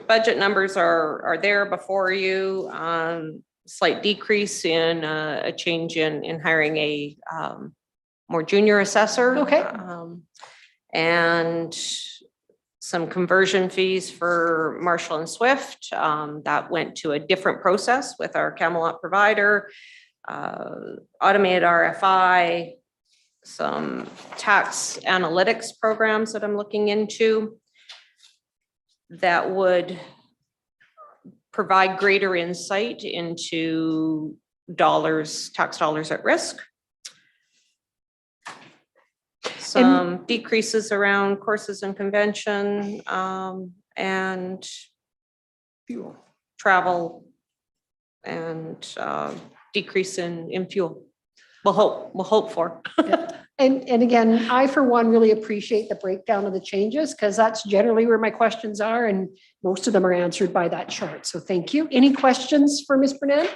budget numbers are there before you. Slight decrease in a change in hiring a more junior assessor. Okay. And some conversion fees for Marshall and Swift. That went to a different process with our Camelot provider. Automated RFI, some tax analytics programs that I'm looking into that would provide greater insight into tax dollars at risk. Some decreases around courses and convention, and Fuel. travel and decrease in fuel. We'll hope for. And again, I, for one, really appreciate the breakdown of the changes because that's generally where my questions are and most of them are answered by that chart. So thank you. Any questions for Ms. Bernard?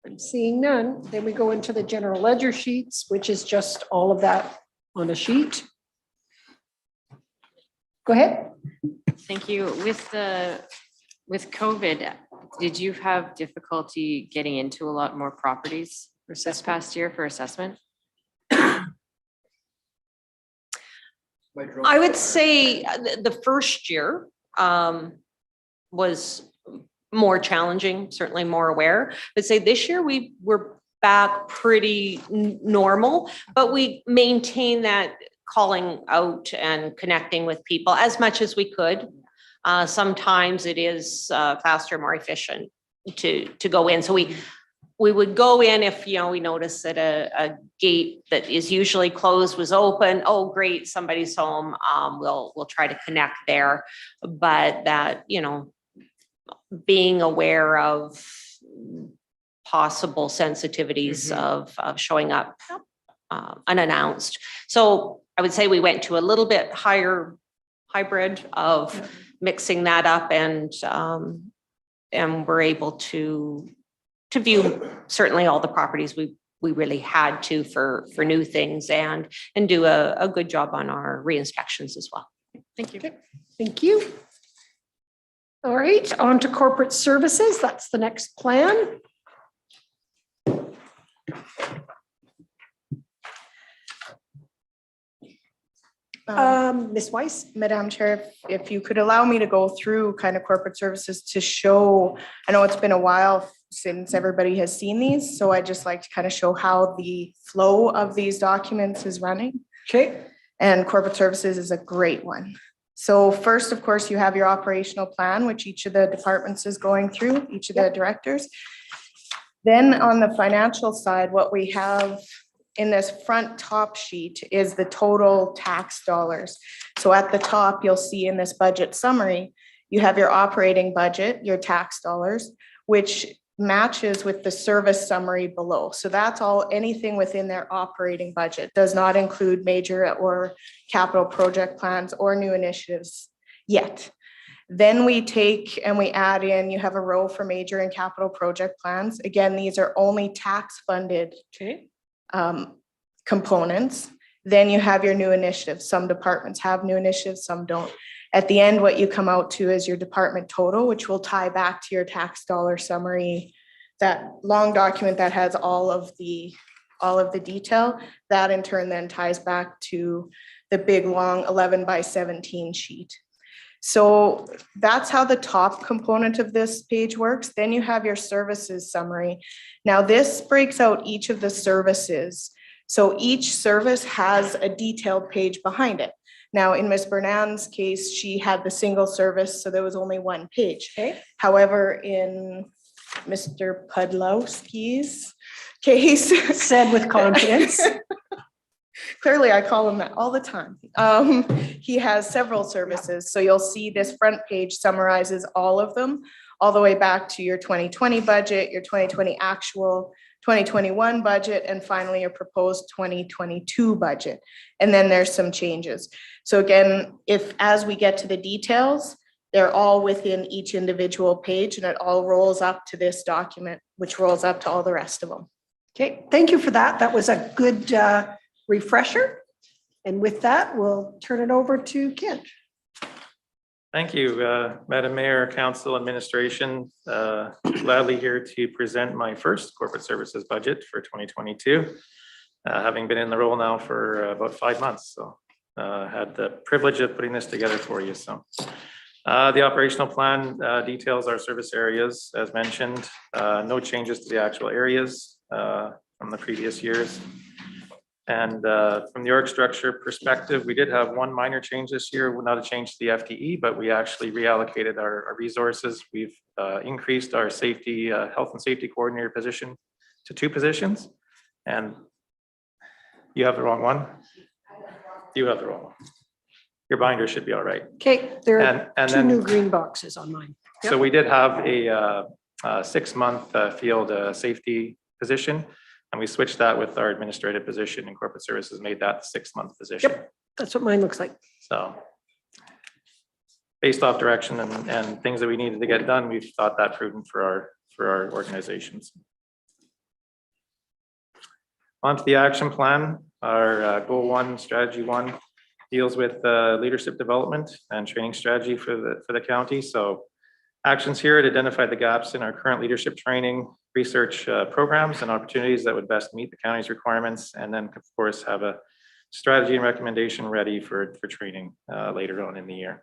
I'm seeing none. Then we go into the general ledger sheets, which is just all of that on a sheet. Go ahead. Thank you. With COVID, did you have difficulty getting into a lot more properties this past year for assessment? I would say the first year was more challenging, certainly more aware. I'd say this year we were back pretty normal, but we maintain that calling out and connecting with people as much as we could. Sometimes it is faster, more efficient to go in. So we would go in if, you know, we notice that a gate that is usually closed was open. Oh, great, somebody's home. We'll try to connect there. But that, you know, being aware of possible sensitivities of showing up unannounced. So I would say we went to a little bit higher hybrid of mixing that up, and we're able to view certainly all the properties we really had to for new things and do a good job on our re-inspections as well. Thank you. Okay, thank you. All right, on to corporate services. That's the next plan. Ms. Weiss? Madam Chair, if you could allow me to go through kind of corporate services to show, I know it's been a while since everybody has seen these, so I'd just like to kind of show how the flow of these documents is running. Okay. And corporate services is a great one. So first, of course, you have your operational plan, which each of the departments is going through, each of the directors. Then on the financial side, what we have in this front top sheet is the total tax dollars. So at the top, you'll see in this budget summary, you have your operating budget, your tax dollars, which matches with the service summary below. So that's all, anything within their operating budget, does not include major or capital project plans or new initiatives yet. Then we take and we add in, you have a row for major and capital project plans. Again, these are only tax funded components. Then you have your new initiatives. Some departments have new initiatives, some don't. At the end, what you come out to is your department total, which will tie back to your tax dollar summary, that long document that has all of the detail. That in turn then ties back to the big long 11x17 sheet. So that's how the top component of this page works. Then you have your services summary. Now this breaks out each of the services. So each service has a detailed page behind it. Now in Ms. Bernan's case, she had the single service, so there was only one page. Okay. However, in Mr. Pudlowski's case. Said with confidence. Clearly, I call him that all the time. He has several services, so you'll see this front page summarizes all of them, all the way back to your 2020 budget, your 2020 actual, 2021 budget, and finally your proposed 2022 budget. And then there's some changes. So again, as we get to the details, they're all within each individual page, and it all rolls up to this document, which rolls up to all the rest of them. Okay, thank you for that. That was a good refresher. And with that, we'll turn it over to Kent. Thank you, Madam Mayor, Council, Administration. Gladly here to present my first corporate services budget for 2022. Having been in the role now for about 5 months, so had the privilege of putting this together for you. So the operational plan details our service areas as mentioned. No changes to the actual areas from the previous years. And from the org structure perspective, we did have one minor change this year, not a change to the FTE, but we actually reallocated our resources. We've increased our safety, health and safety coordinator position to 2 positions. And you have the wrong one. You have the wrong one. Your binder should be all right. Okay, there are And 2 then, new green boxes on mine. so we did have a 6-month field safety position. And we switched that with our administrative position, and corporate services made that 6-month position. Yep, that's what mine looks like. So based off direction and things that we needed to get done, we've thought that prudent for our organizations. On to the action plan. Our goal 1, strategy 1 deals with leadership development and training strategy for the county. So actions here to identify the gaps in our current leadership training, research programs and opportunities that would best meet the county's requirements, and then of course have a strategy and recommendation ready for training later on in the year.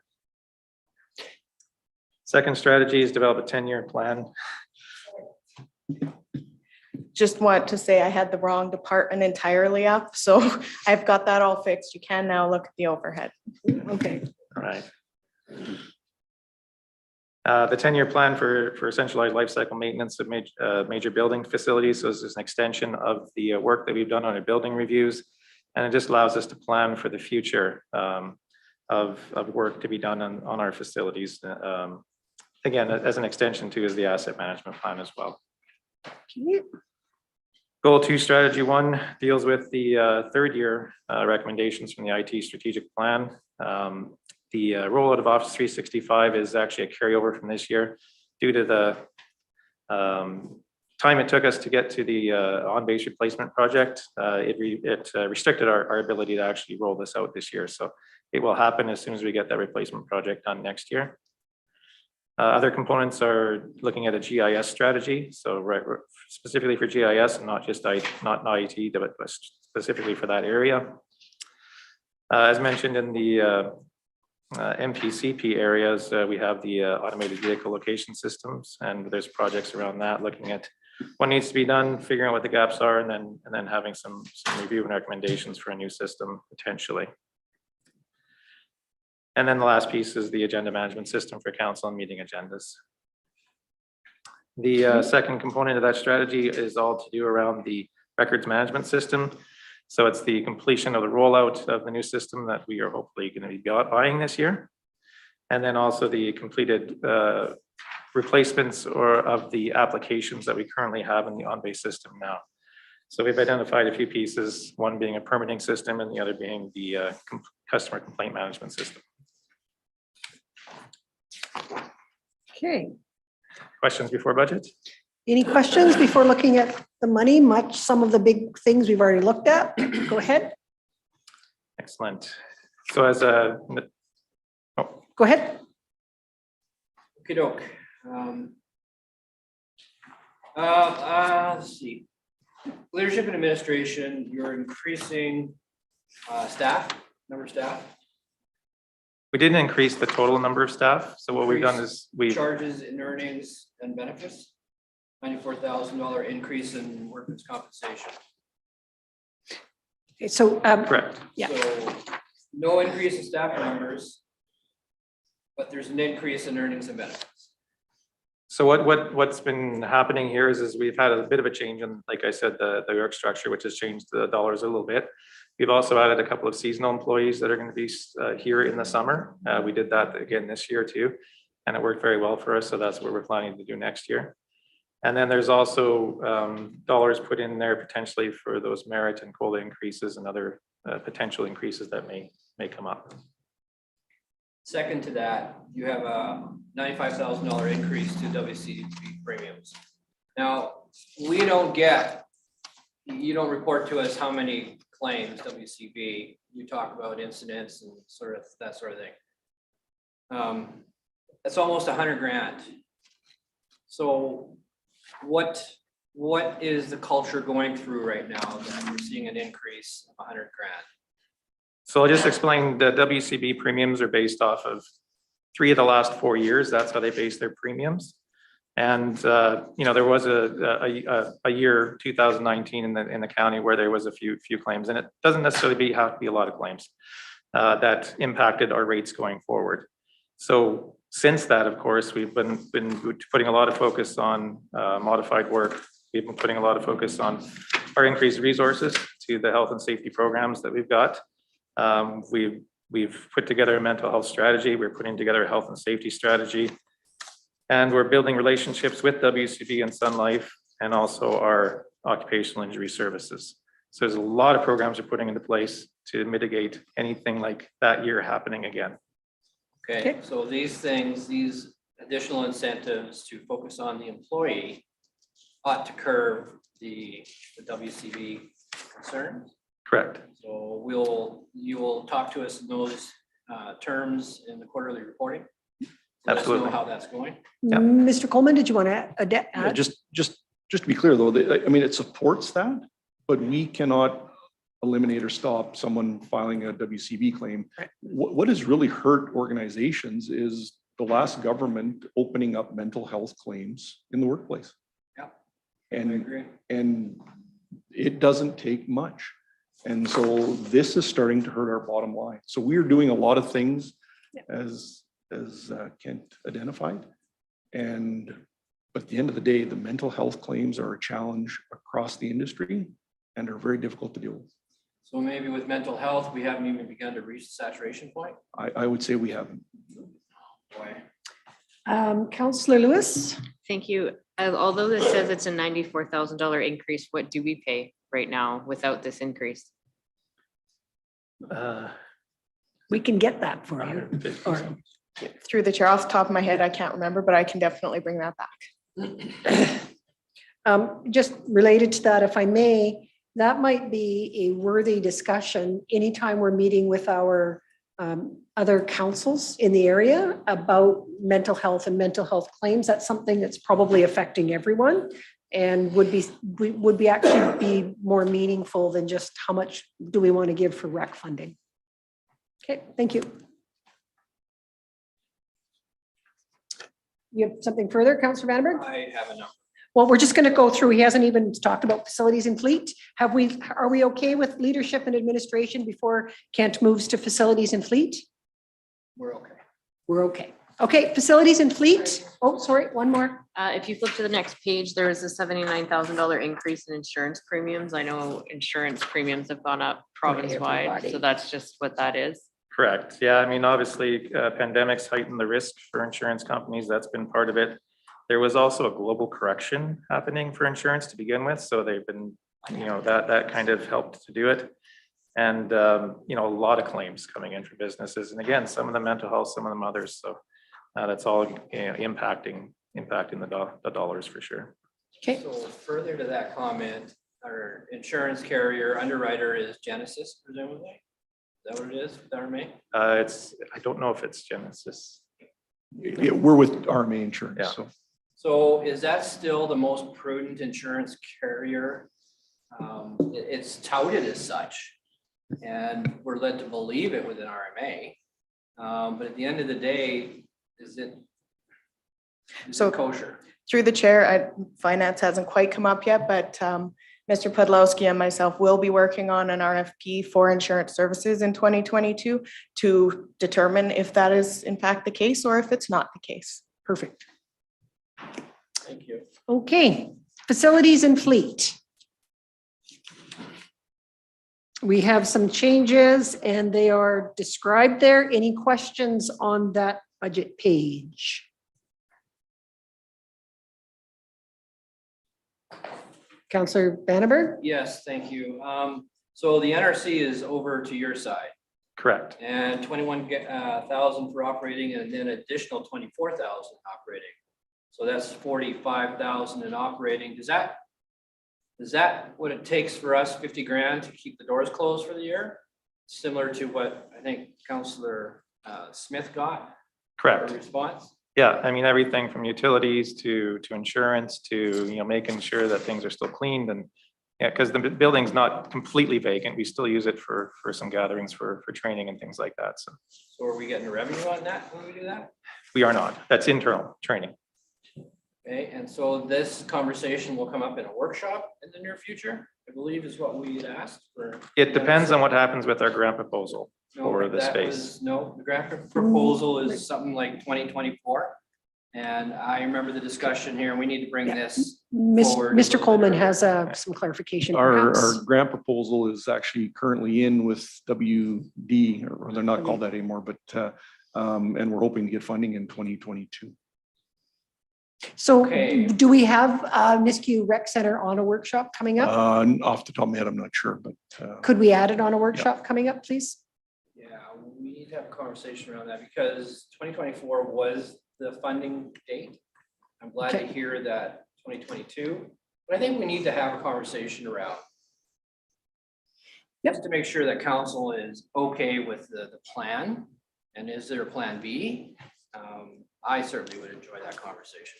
Second strategy is develop a 10-year plan. Just want to say I had the wrong department entirely up, so I've got that all fixed. You can now look at the overhead. Okay. All right. The 10-year plan for centralized life cycle maintenance of major building facilities. So this is an extension of the work that we've done on our building reviews. And it just allows us to plan for the future of work to be done on our facilities. Again, as an extension to is the asset management plan as well. Goal 2, strategy 1 deals with the 3rd year recommendations from the IT strategic plan. The rollout of Office 365 is actually a carryover from this year due to the time it took us to get to the on-base replacement project. It restricted our ability to actually roll this out this year. So it will happen as soon as we get that replacement project done next year. Other components are looking at a GIS strategy. So specifically for GIS and not just not IT, but specifically for that area. As mentioned in the MPCP areas, we have the automated vehicle location systems, and there's projects around that, looking at what needs to be done, figuring out what the gaps are, and then having some review and recommendations for a new system potentially. And then the last piece is the agenda management system for council and meeting agendas. The second component of that strategy is all to do around the records management system. So it's the completion of the rollout of the new system that we are hopefully going to be buying this year. And then also the completed replacements of the applications that we currently have in the on-base system now. So we've identified a few pieces, one being a permitting system and the other being the customer complaint management system. Okay. Questions before budget? Any questions before looking at the money? Some of the big things we've already looked at. Go ahead. Excellent. So as a, Go ahead. Okey doke. Let's see. Leadership and administration, you're increasing number of staff. we didn't increase the total number of staff. So what we've done is Charges in earnings and benefits, $94,000 increase in workers' compensation. Okay, so, correct. Yeah. So no increase in staff numbers, but there's an increase in earnings and benefits. So what's been happening here is we've had a bit of a change in, like I said, the org structure, which has changed the dollars a little bit. We've also added a couple of seasonal employees that are going to be here in the summer. We did that again this year too, and it worked very well for us. So that's what we're planning to do next year. And then there's also dollars put in there potentially for those merit and COLA increases and other potential increases that may come up. Second to that, you have a $95,000 increase to WCV premiums. Now, you don't report to us how many claims WCV, you talk about incidents and sort of that sort of thing. That's almost 100 grand. So what is the culture going through right now that we're seeing an increase of 100 grand? So I'll just explain the WCB premiums are based off of 3 of the last 4 years. That's how they base their premiums. And, there was a year, 2019 in the county where there was a few claims, and it doesn't necessarily have to be a lot of claims that impacted our rates going forward. So since that, of course, we've been putting a lot of focus on modified work. We've been putting a lot of focus on our increased resources to the health and safety programs that we've got. We've put together a mental health strategy. We're putting together a health and safety strategy, and we're building relationships with WCB and Sun Life and also our occupational injury services. So there's a lot of programs we're putting into place to mitigate anything like that year happening again. Okay, so these additional incentives to focus on the employee ought to curb the WCB concerns. Correct. So you will talk to us in those terms in the quarterly reporting. Let us know Absolutely. how that's going. Yep. Mr. Coleman, did you want to Yeah, add? just to be clear though, it supports that, but we cannot eliminate or stop someone filing a WCB claim. Right. What has really hurt organizations is the last government opening up mental health claims in the workplace. Yeah, I And agree. it doesn't take much. And so this is starting to hurt our bottom line. So we're doing a lot of things as Kent identified. But at the end of the day, the mental health claims are a challenge across the industry and are very difficult to deal with. So maybe with mental health, we haven't even begun to reach the saturation point. I would say we haven't. Boy. Councillor Lewis? Thank you. Although this says it's a $94,000 increase, what do we pay right now without this increase? We can get that for you. 150. Or- Through the chair, off the top of my head, I can't remember, but I can definitely bring that back. Just related to that, if I may, that might be a worthy discussion anytime we're meeting with our other councils in the area about mental health and mental health claims. That's something that's probably affecting everyone and would be actually be more meaningful than just how much do we want to give for rec funding. Okay, thank you. You have something further, Councillor Vandenberg? I have enough. Well, we're just going to go through. He hasn't even talked about facilities and fleet. Are we okay with leadership and administration before Kent moves to facilities and fleet? We're okay. We're okay. Okay, facilities and fleet. Oh, sorry, one more. If you flip to the next page, there is a $79,000 increase in insurance premiums. I know insurance premiums have gone up province-wide, everybody. so that's just what that is. Correct. Yeah, I mean, obviously, pandemics heighten the risk for insurance companies. That's been part of it. There was also a global correction happening for insurance to begin with. So they've been, that kind of helped to do it. And, a lot of claims coming in for businesses. And again, some of them mental health, some of them others. So that's all impacting the dollars for sure. Okay. So further to that comment, our insurance carrier underwriter is Genesis, presumably? Is that what it is with RMA? I don't know if it's Genesis. Yeah, we're with RMA Insurance. Yeah. So is that still the most prudent insurance carrier? It's touted as such, and we're led to believe it within RMA. But at the end of the day, is it kosher? Through the chair, finance hasn't quite come up yet, but Mr. Podlowski and myself will be working on an RFP for insurance services in 2022 to determine if that is in fact the case or if it's not the case. Perfect. Thank you. Okay, facilities and fleet. We have some changes and they are described there. Any questions on that budget page? Councillor Vandenberg? Yes, thank you. So the NRC is over to your side Correct. and 21,000 for operating and then additional 24,000 operating. So that's 45,000 in operating. Is that what it takes for us, 50 grand to keep the doors closed for the year? Similar to what I think Councillor Smith got? Correct. A response? Yeah, I mean, everything from utilities to insurance to, you know, making sure that things are still cleaned and, yeah, because the building's not completely vacant. We still use it for some gatherings for training and things like that. So So are we getting revenue on that when we do that? we are not. That's internal training. Okay, and so this conversation will come up in a workshop in the near future, I believe is what we had asked for. It depends on what happens with our grant proposal No, for the that space. was- No, the grant proposal is something like 2024. And I remember the discussion here, and we need to bring this forward. Mr. Coleman has some clarification. Our perhaps. grant proposal is actually currently in with WD, or they're not called that anymore, but, and we're hoping to get funding in 2022. So Okay. do we have Niscue Rec Center on a workshop coming up? Off the top of my head, I'm not sure, but. Could we add it on a workshop coming up, please? Yeah, we need to have a conversation around that because 2024 was the funding date. I'm glad to Okay. hear that 2022, but I think we need to have a conversation around. Yep. Just to make sure that council is okay with the plan, and is there a plan B? I certainly would enjoy that conversation.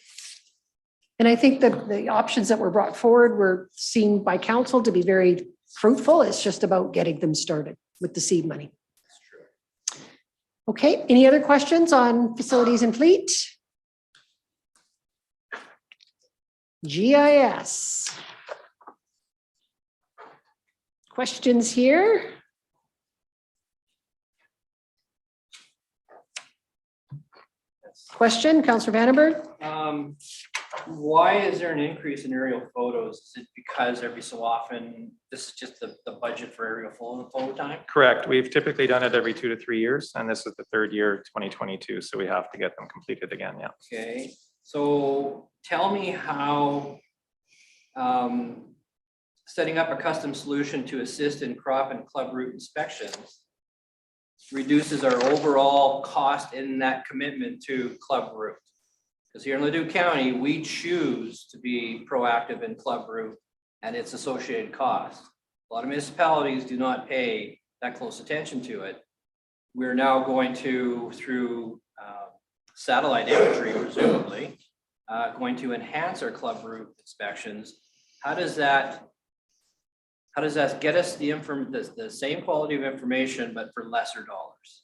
And I think that the options that were brought forward were seen by council to be very fruitful. It's just about getting them started with the seed money. That's true. Okay, any other questions on facilities and fleet? GIS. Questions here? Question, Councillor Vandenberg? Why is there an increase in aerial photos? Is it because every so often, this is just the budget for aerial photo time? Correct. We've typically done it every 2 to 3 years, and this is the third year, 2022. So we have to get them completed again. Yeah. Okay, so tell me how setting up a custom solution to assist in crop and club route inspections reduces our overall cost in that commitment to club route. Because here in Leduc County, we choose to be proactive in club route and its associated costs. A lot of municipalities do not pay that close attention to it. We're now going to, through satellite imagery, presumably, going to enhance our club route inspections. How does that get us the same quality of information, but for lesser dollars?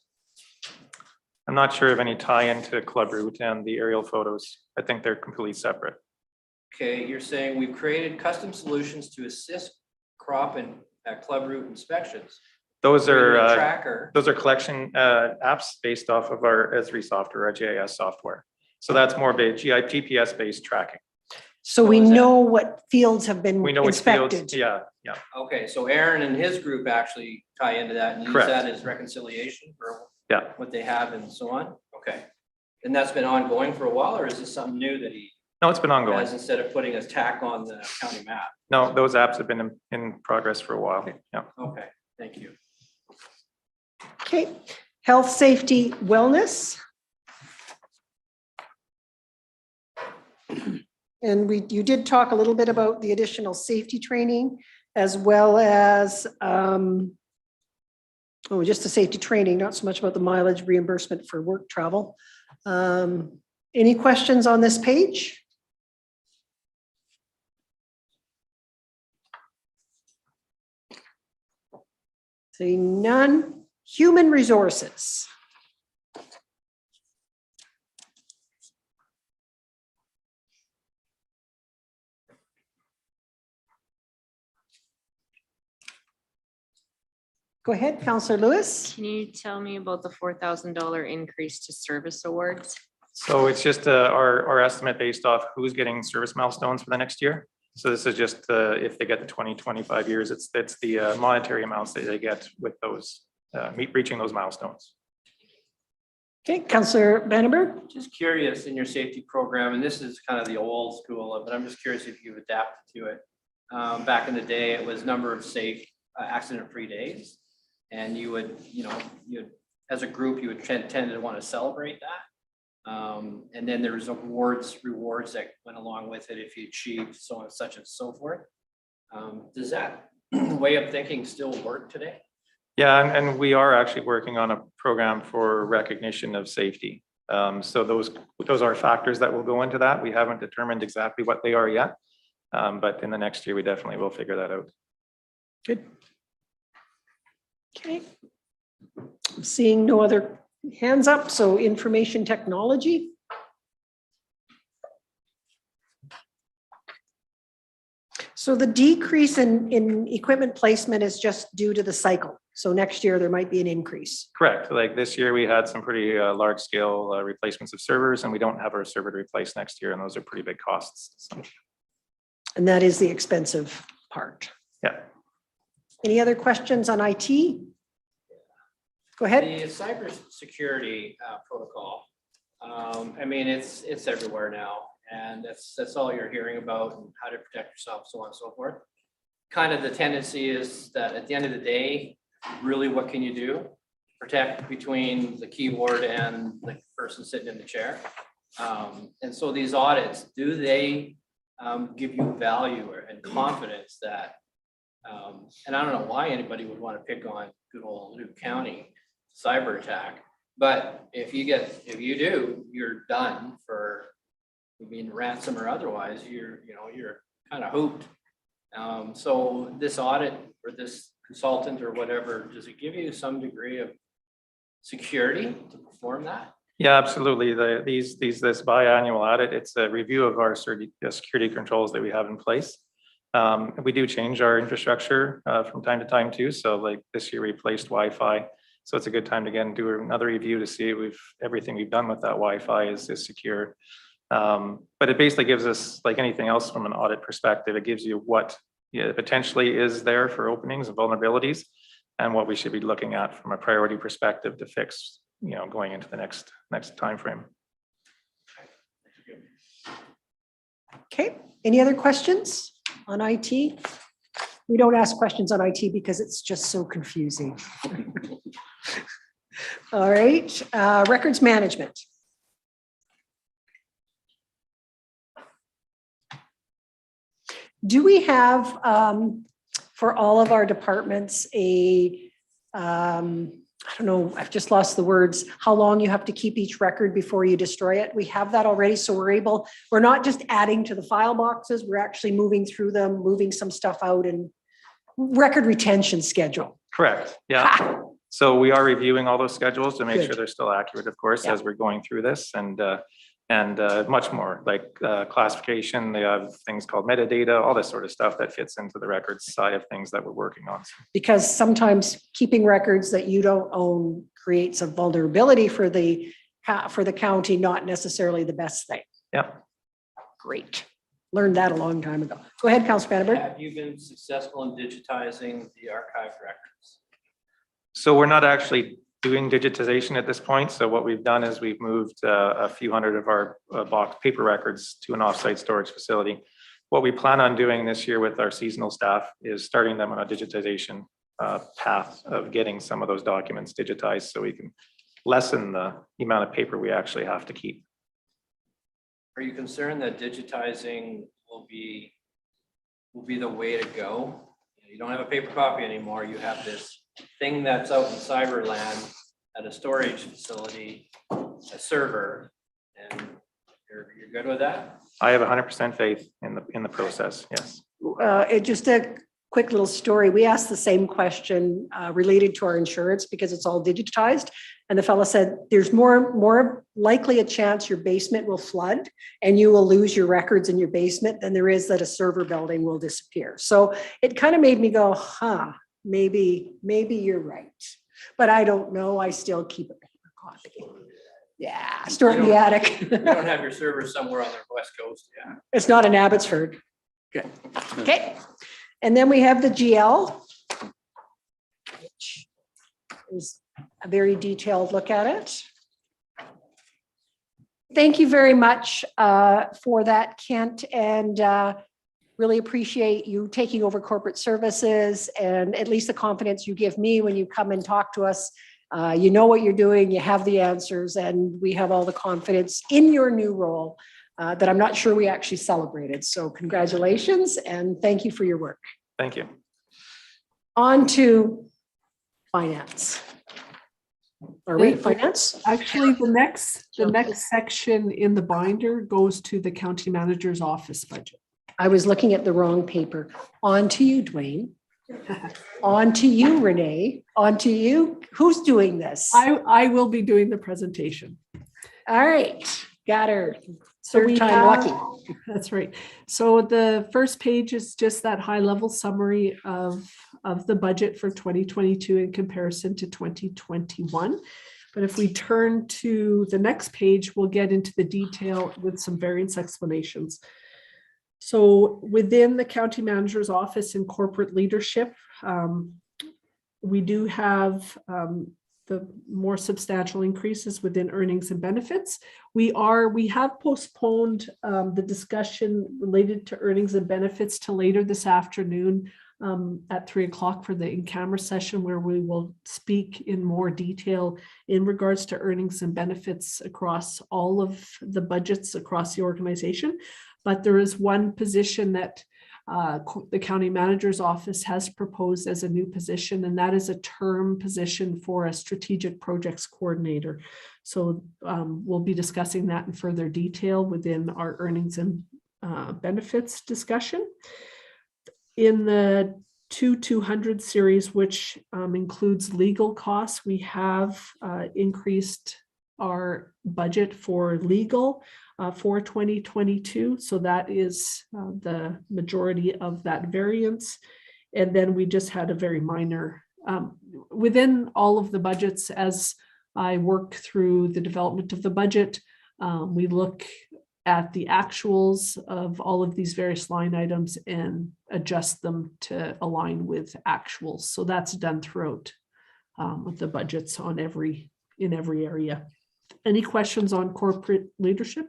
I'm not sure of any tie-in to club route and the aerial photos. I think they're completely separate. Okay, you're saying we've created custom solutions to assist crop and club route inspections. Those Created a are tracker. collection apps based off of our Esri software, our GIS software. So that's more of a GPS based tracking. So we know what fields have been We know which inspected. fields. Yeah, yeah. Okay, so Aaron and his group actually tie into that and use Correct. that as reconciliation for Yeah. what they have and so on? Okay. And that's been ongoing for a while, or is this something new that he No, it's been ongoing. has instead of putting a tack on the county map? No, those apps have been in progress for a while. Yeah. Okay, thank you. Okay, health, safety, wellness. And you did talk a little bit about the additional safety training as well as, just the safety training, not so much about the mileage reimbursement for work travel. Any questions on this page? Seeing none. Human resources. Go ahead, Councillor Lewis. Can you tell me about the $4,000 increase to service awards? So it's just our estimate based off who's getting service milestones for the next year. So this is just if they get the 20-25 years, it's the monetary amounts that they get with those reaching those milestones. Okay, Councillor Vandenberg? Just curious in your safety program, and this is kind of the old school, but I'm just curious if you've adapted to it. Back in the day, it was number of safe accident-free days. And you would, as a group, you would tend to want to celebrate that. And then there was rewards that went along with it if you achieved so on, such and so forth. Does that way of thinking still work today? Yeah, and we are actually working on a program for recognition of safety. So those are factors that will go into that. We haven't determined exactly what they are yet, but in the next year, we definitely will figure that out. Good. Okay. I'm seeing no other hands up, so information technology. So the decrease in equipment placement is just due to the cycle. So next year there might be an increase. Correct. Like this year, we had some pretty large scale replacements of servers, and we don't have our server to replace next year, and those are pretty big costs. So. And that is the expensive part. Yeah. Any other questions on IT? Go ahead. The cybersecurity protocol. I mean, it's everywhere now, and that's all you're hearing about, and how to protect yourself, so on and so forth. Kind of the tendency is that at the end of the day, really, what can you do? Protect between the keyboard and the person sitting in the chair. And so these audits, do they give you value and confidence that, and I don't know why anybody would want to pick on good old Leduc County cyber attack, but if you do, you're done for being ransom or otherwise, you're kind of hooped. So this audit or this consultant or whatever, does it give you some degree of security to perform that? Yeah, absolutely. This biannual audit, it's a review of our security controls that we have in place. We do change our infrastructure from time to time too. So like this year we replaced Wi-Fi. So it's a good time to again do another review to see if everything we've done with that Wi-Fi is secure. But it basically gives us, like anything else from an audit perspective, it gives you what potentially is there for openings and vulnerabilities and what we should be looking at from a priority perspective to fix, going into the next time frame. Okay, any other questions on IT? We don't ask questions on IT because it's just so confusing. All right, records management. Do we have, for all of our departments, I don't know, I've just lost the words, how long you have to keep each record before you destroy it? We have that already, so we're not just adding to the file boxes, we're actually moving through them, moving some stuff out, and record retention schedule. Correct, yeah. So we are reviewing all those schedules to make sure they're still accurate, of course, Yeah. as we're going through this, and much more like classification. They have things called metadata, all this sort of stuff that fits into the records side of things that we're working on. Because sometimes keeping records that you don't own creates a vulnerability for the county, not necessarily the best thing. Yeah. Great. Learned that a long time ago. Go ahead, Councilor Vandenberg. Have you been successful in digitizing the archived records? So we're not actually doing digitization at this point. So what we've done is we've moved a few hundred of our box paper records to an offsite storage facility. What we plan on doing this year with our seasonal staff is starting them on a digitization path of getting some of those documents digitized so we can lessen the amount of paper we actually have to keep. Are you concerned that digitizing will be the way to go? You don't have a paper copy anymore. You have this thing that's out in cyberland at a storage facility, a server, and you're good with that? I have 100% faith in the process. Yes. Just a quick little story. We asked the same question related to our insurance because it's all digitized. And the fellow said, there's more likely a chance your basement will flood and you will lose your records in your basement than there is that a server building will disappear. So it kind of made me go, maybe you're right. But I don't know. I still keep a paper copy. Yeah, store it in the attic. You don't have your servers somewhere on the west coast, yeah. It's not in Abbotsford. Good. Okay. And then we have the GL, which is a very detailed look at it. Thank you very much for that, Kent, and really appreciate you taking over corporate services and at least the confidence you give me when you come and talk to us. You know what you're doing, you have the answers, and we have all the confidence in your new role that I'm not sure we actually celebrated. So congratulations and thank you for your work. Thank you. On to finance. Are we finance? Actually, the next section in the binder goes to the county manager's office budget. I was looking at the wrong paper. On to you, Dwayne. On to you, Renee. On to you. Who's doing this? I will be doing the presentation. All right, got her. So Third we time have- lucky. That's right. So the first page is just that high level summary of the budget for 2022 in comparison to 2021. But if we turn to the next page, we'll get into the detail with some variance explanations. So within the county manager's office and corporate leadership, we do have the more substantial increases within earnings and benefits. We have postponed the discussion related to earnings and benefits to later this afternoon at 3 o'clock for the in-camera session, where we will speak in more detail in regards to earnings and benefits across all of the budgets across the organization. But there is one position that the county manager's office has proposed as a new position, and that is a term position for a strategic projects coordinator. So we'll be discussing that in further detail within our earnings and benefits discussion. In the 200 series, which includes legal costs, we have increased our budget for legal for 2022. So that is the majority of that variance. And then we just had a very minor, within all of the budgets, as I work through the development of the budget, we look at the actuals of all of these various line items and adjust them to align with actuals. So that's done throughout with the budgets in every area. Any questions on corporate leadership?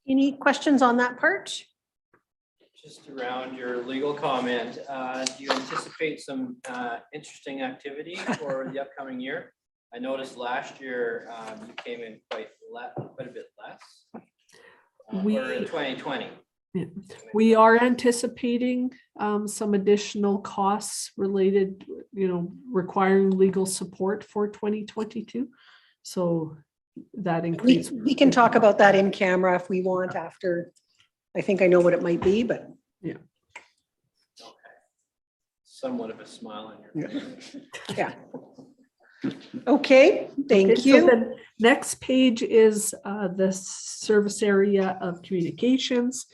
Any questions on that part? Just around your legal comment, do you anticipate some interesting activity for the upcoming year? I noticed last year you came in quite a bit less. Or in 2020. Yeah. We are anticipating some additional costs related, requiring legal support for 2022. So that increase. We can talk about that in camera if we want after. I think I know what it might be, but yeah. Okay. Somewhat of a smile on your face. Yeah. Okay, thank you. So the next page is the service area of communications.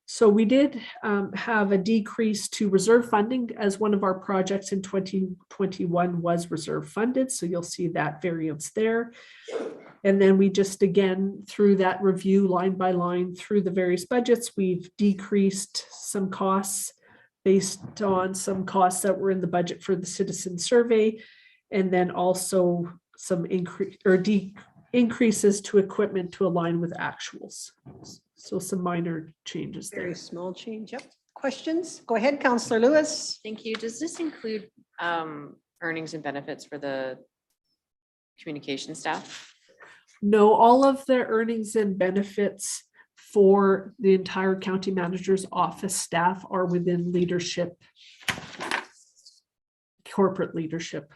So we did have a decrease to reserve funding, as one of our projects in 2021 was reserve funded. So you'll see that variance there. And then we just, again, through that review line by line through the various budgets, we've decreased some costs based on some costs that were in the budget for the citizen survey. And then also some increases to equipment to align with actuals. So some minor changes there. Very small change. Yep. Questions? Go ahead, Councillor Lewis. Thank you. Does this include earnings and benefits for the communication staff? No, all of the earnings and benefits for the entire county manager's office staff are within leadership, corporate leadership.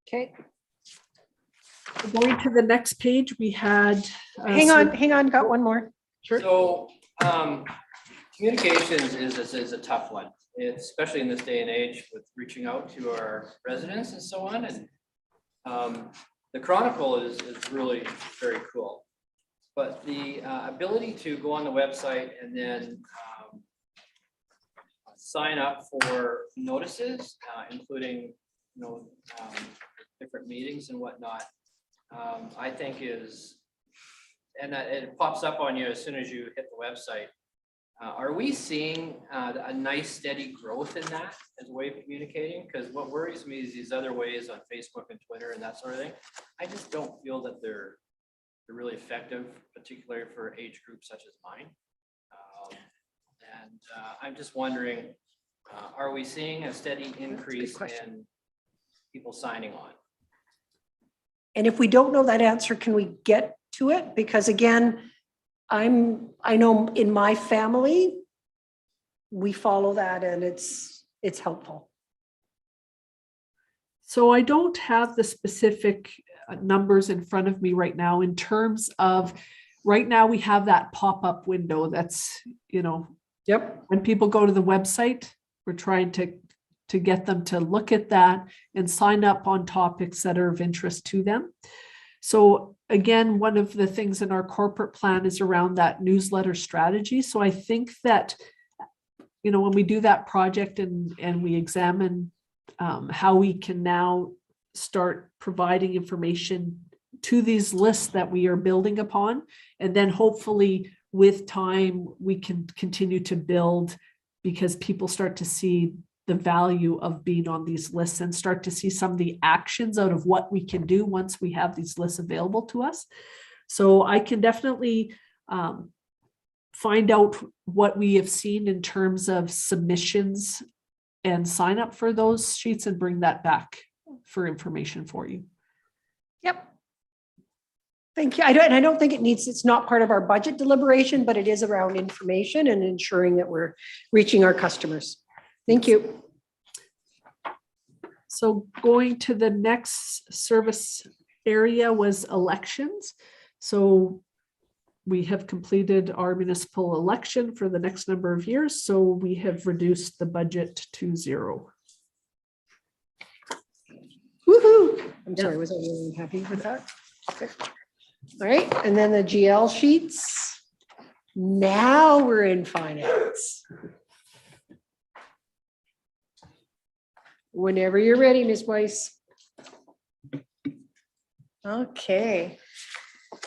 Okay. Going to the next page, we had. Hang on, got one more. Sure. So communications is a tough one, especially in this day and age with reaching out to our residents and so on. And the Chronicle is really very cool. But the ability to go on the website and then sign up for notices, including, different meetings and whatnot, I think is, and that it pops up on you as soon as you hit the website. Are we seeing a nice steady growth in that as a way of communicating? Because what worries me is these other ways on Facebook and Twitter and that sort of thing. I just don't feel that they're really effective, particularly for age groups such as mine. I'm just wondering, are we seeing a steady increase in people signing on? And if we don't know that answer, can we get to it? Because again, I know in my family, we follow that and it's helpful. So I don't have the specific numbers in front of me right now in terms of, right now we have that pop-up window that's, Yep. when people go to the website, we're trying to get them to look at that and sign up on topics that are of interest to them. So again, one of the things in our corporate plan is around that newsletter strategy. So I think that, when we do that project and we examine how we can now start providing information to these lists that we are building upon, and then hopefully with time, we can continue to build because people start to see the value of being on these lists and start to see some of the actions out of what we can do once we have these lists available to us. So I can definitely find out what we have seen in terms of submissions and sign up for those sheets and bring that back for information for you. Yep. Thank you. I don't think it's not part of our budget deliberation, but it is around information and ensuring that we're reaching our customers. Thank you. So going to the next service area was elections. So we have completed our municipal election for the next number of years. So we have reduced the budget to 0. Woohoo. I'm sorry, was I really happy with that? Okay. All right, and then the GL sheets. Now we're in finance. Whenever you're ready, Ms. Weiss. Okay.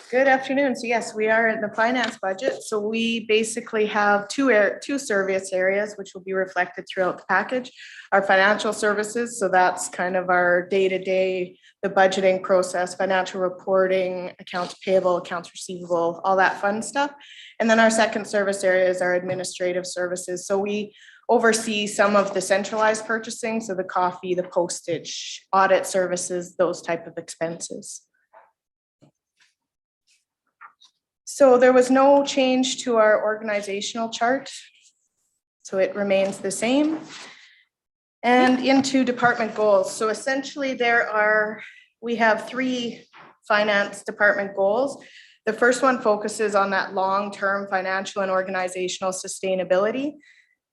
Good afternoon. So yes, we are in the finance budget. So we basically have two service areas, which will be reflected throughout the package. Our financial services, so that's kind of our day-to-day, the budgeting process, financial reporting, accounts payable, accounts receivable, all that fun stuff. And then our second service area is our administrative services. So we oversee some of the centralized purchasing, so the coffee, the postage, audit services, those type of expenses. So there was no change to our organizational chart. So it remains the same. And into department goals. So essentially we have 3 finance department goals. The first one focuses on that long-term financial and organizational sustainability.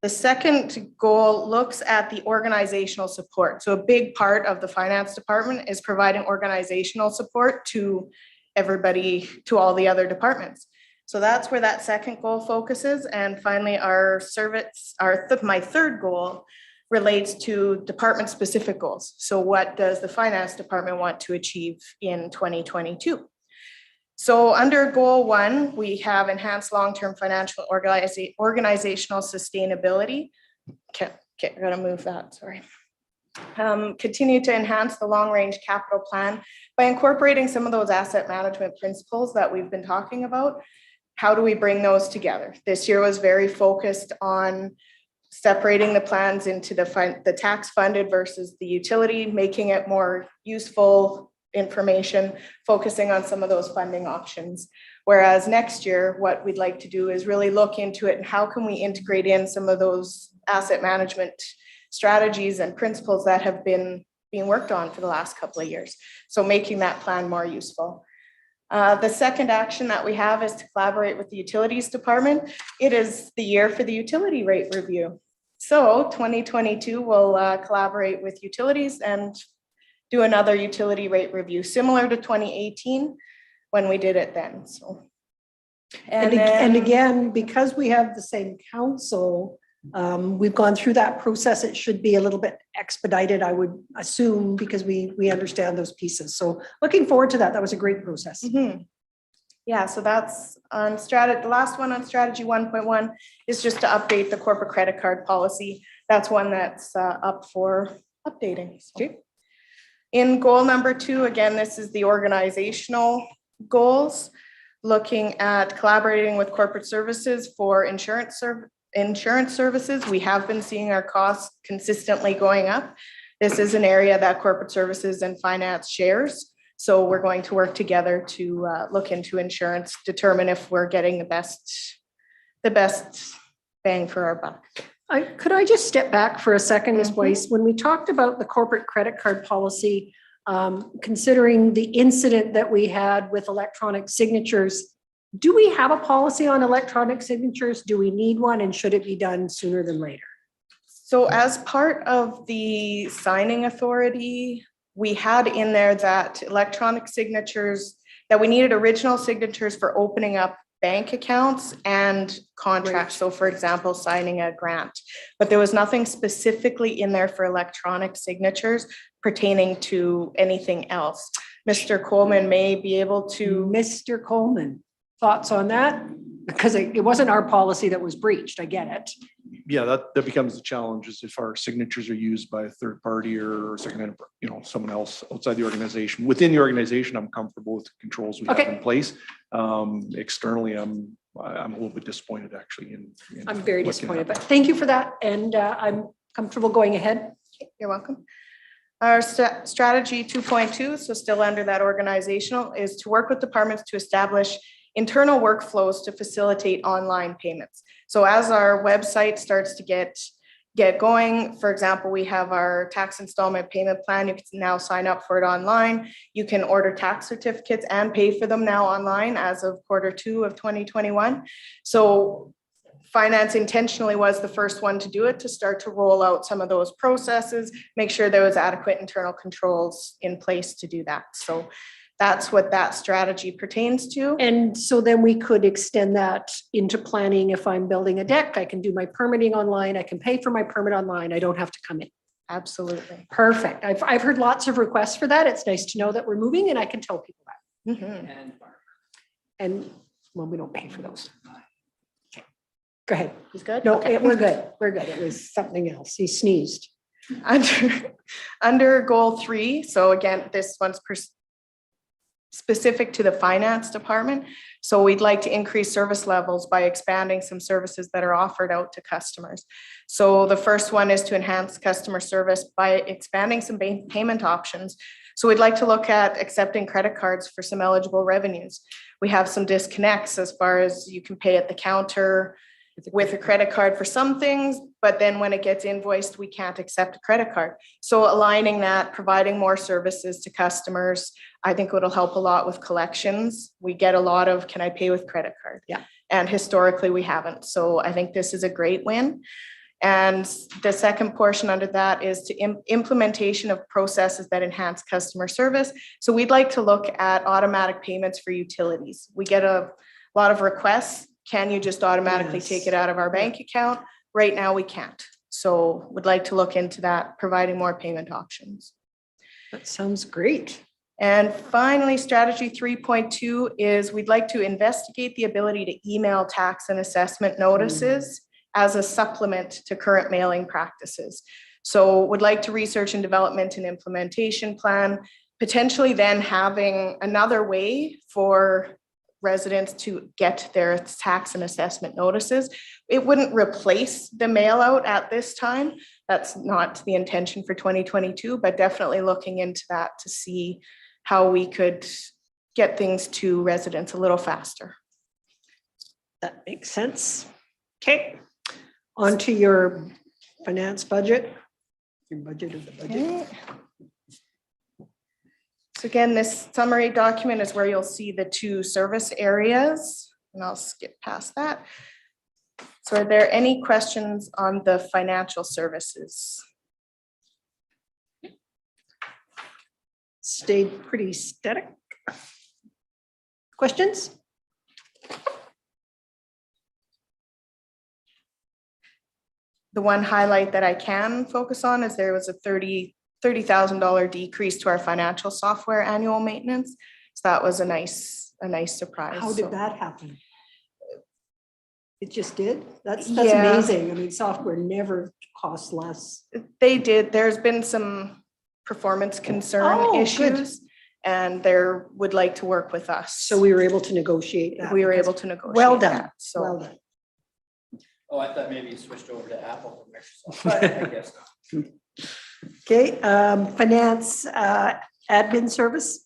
The second goal looks at the organizational support. So a big part of the finance department is providing organizational support to everybody, to all the other departments. So that's where that second goal focuses. And finally, my third goal relates to department specific goals. So what does the finance department want to achieve in 2022? So under goal 1, we have enhanced long-term financial organizational sustainability. Okay, I gotta move that, sorry. Continue to enhance the long-range capital plan by incorporating some of those asset management principles that we've been talking about. How do we bring those together? This year was very focused on separating the plans into the tax funded versus the utility, making it more useful information, focusing on some of those funding options. Whereas next year, what we'd like to do is really look into it and how can we integrate in some of those asset management strategies and principles that have been being worked on for the last couple of years. So making that plan more useful. The second action that we have is to collaborate with the utilities department. It is the year for the utility rate review. So 2022 we'll collaborate with utilities and do another utility rate review similar to 2018 when we did it then. So And again, because we have the same council, We've gone through that process. It should be a little bit expedited, I would assume, because we understand those pieces. So looking forward to that. That was a great process. Yeah, so that's on strategy. The last one on strategy 1.1 is just to update the corporate credit card policy. That's one that's up for updating. Okay. In goal number 2, again, this is the organizational goals, looking at collaborating with corporate services for insurance services. We have been seeing our costs consistently going up. This is an area that corporate services and finance shares. So we're going to work together to look into insurance, determine if we're getting the best bang for our buck. Could I just step back for a second, Ms. Weiss? When we talked about the corporate credit card policy, considering the incident that we had with electronic signatures, do we have a policy on electronic signatures? Do we need one, and should it be done sooner than later? So as part of the signing authority, we had in there that electronic signatures, that we needed original signatures for opening up bank accounts and contracts. So for example, signing a grant, but there was nothing specifically in there for electronic signatures pertaining to anything else. Mr. Coleman may be able to. Mr. Coleman, thoughts on that? Because it wasn't our policy that was breached. I get it. Yeah, that becomes the challenge, is if our signatures are used by a third party or second, someone else outside the organization. Within the organization, I'm comfortable with the controls we have in place. Externally, I'm a little bit disappointed, actually. I'm very disappointed, but thank you for that. And I'm comfortable going ahead. You're welcome. Our strategy 2.2, so still under that organizational, is to work with departments to establish internal workflows to facilitate online payments. So as our website starts to get going, for example, we have our tax installment payment plan. You can now sign up for it online. You can order tax certificates and pay for them now online as of Q2 of 2021. So finance intentionally was the first one to do it, to start to roll out some of those processes, make sure there was adequate internal controls in place to do that. So that's what that strategy pertains to. And so then we could extend that into planning. If I'm building a deck, I can do my permitting online. I can pay for my permit online. I don't have to come in. Absolutely. Perfect. I've heard lots of requests for that. It's nice to know that we're moving, and I can tell people that. And well, we don't pay for those. Okay. Go ahead. He's good? No, Okay. we're good. We're good. It was something else. He sneezed. Under goal 3. So again, this one's specific to the finance department. So we'd like to increase service levels by expanding some services that are offered out to customers. So the first one is to enhance customer service by expanding some payment options. So we'd like to look at accepting credit cards for some eligible revenues. We have some disconnects as far as you can pay at the counter with a credit card for some things, but then when it gets invoiced, we can't accept a credit card. So aligning that, providing more services to customers, I think it'll help a lot with collections. We get a lot of, can I pay with credit card? Yeah. And historically we haven't. So I think this is a great win. And the second portion under that is to implementation of processes that enhance customer service. So we'd like to look at automatic payments for utilities. We get a lot of requests. Can you just automatically take it out of our bank account? Right now we can't. So would like to look into that, providing more payment options. That sounds great. And finally, strategy 3.2 is we'd like to investigate the ability to email tax and assessment notices as a supplement to current mailing practices. So would like to research and development and implementation plan, potentially then having another way for residents to get their tax and assessment notices. It wouldn't replace the mail out at this time. That's not the intention for 2022, but definitely looking into that to see how we could get things to residents a little faster. That makes sense. Okay, on to your finance budget. Your budget of the budget. Okay. So again, this summary document is where you'll see the 2 service areas, and I'll skip past that. So are there any questions on the financial services? Stayed pretty static. Questions? the one highlight that I can focus on is there was a $30,000 decrease to our financial software annual maintenance. So that was a nice surprise. How So- did that happen? It just did? That's Yeah. amazing. I mean, software never costs less. They did. There's been some performance concern Oh, good. issues and they would like to work with us. So we were able to negotiate that. We were because- able to negotiate. Well done, that, So. well done. Oh, I thought maybe you switched over to Apple from Microsoft, but I guess not. Okay, finance, admin service?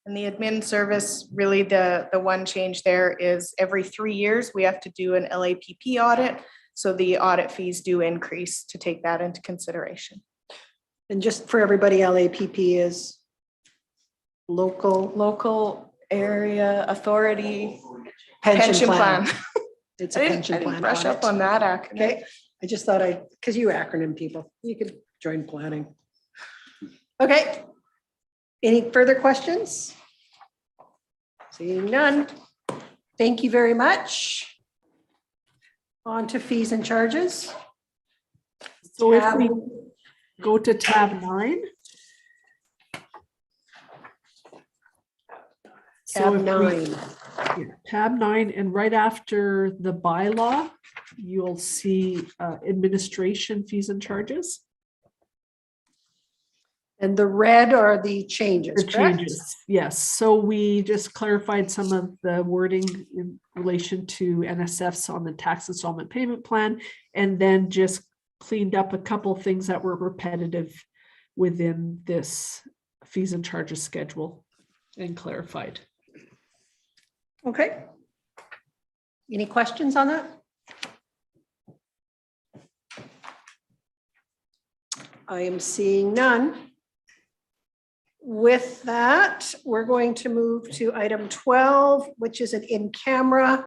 And the admin service, really the one change there is every 3 years, we have to do an LAPP audit. So the audit fees do increase to take that into consideration. And just for everybody, LAPP is local Area authority pension plan. plan. It's I a didn't pension plan. brush up audit. on that acronym. Okay, I just thought because you acronym people, you could join planning. Okay. Any further questions? Seeing none. Thank you very much. On to fees and charges. So if Tab- we go to tab 9. So Tab if we- 9. yeah, tab 9, and right after the bylaw, you'll see administration fees and charges. And the red are the changes, The correct? changes, yes. So we just clarified some of the wording in relation to NSFs on the tax installment payment plan, and then just cleaned up a couple things that were repetitive within this fees and charges schedule and clarified. Okay. Any questions on that? I am seeing none. With that, we're going to move to item 12, which is an in-camera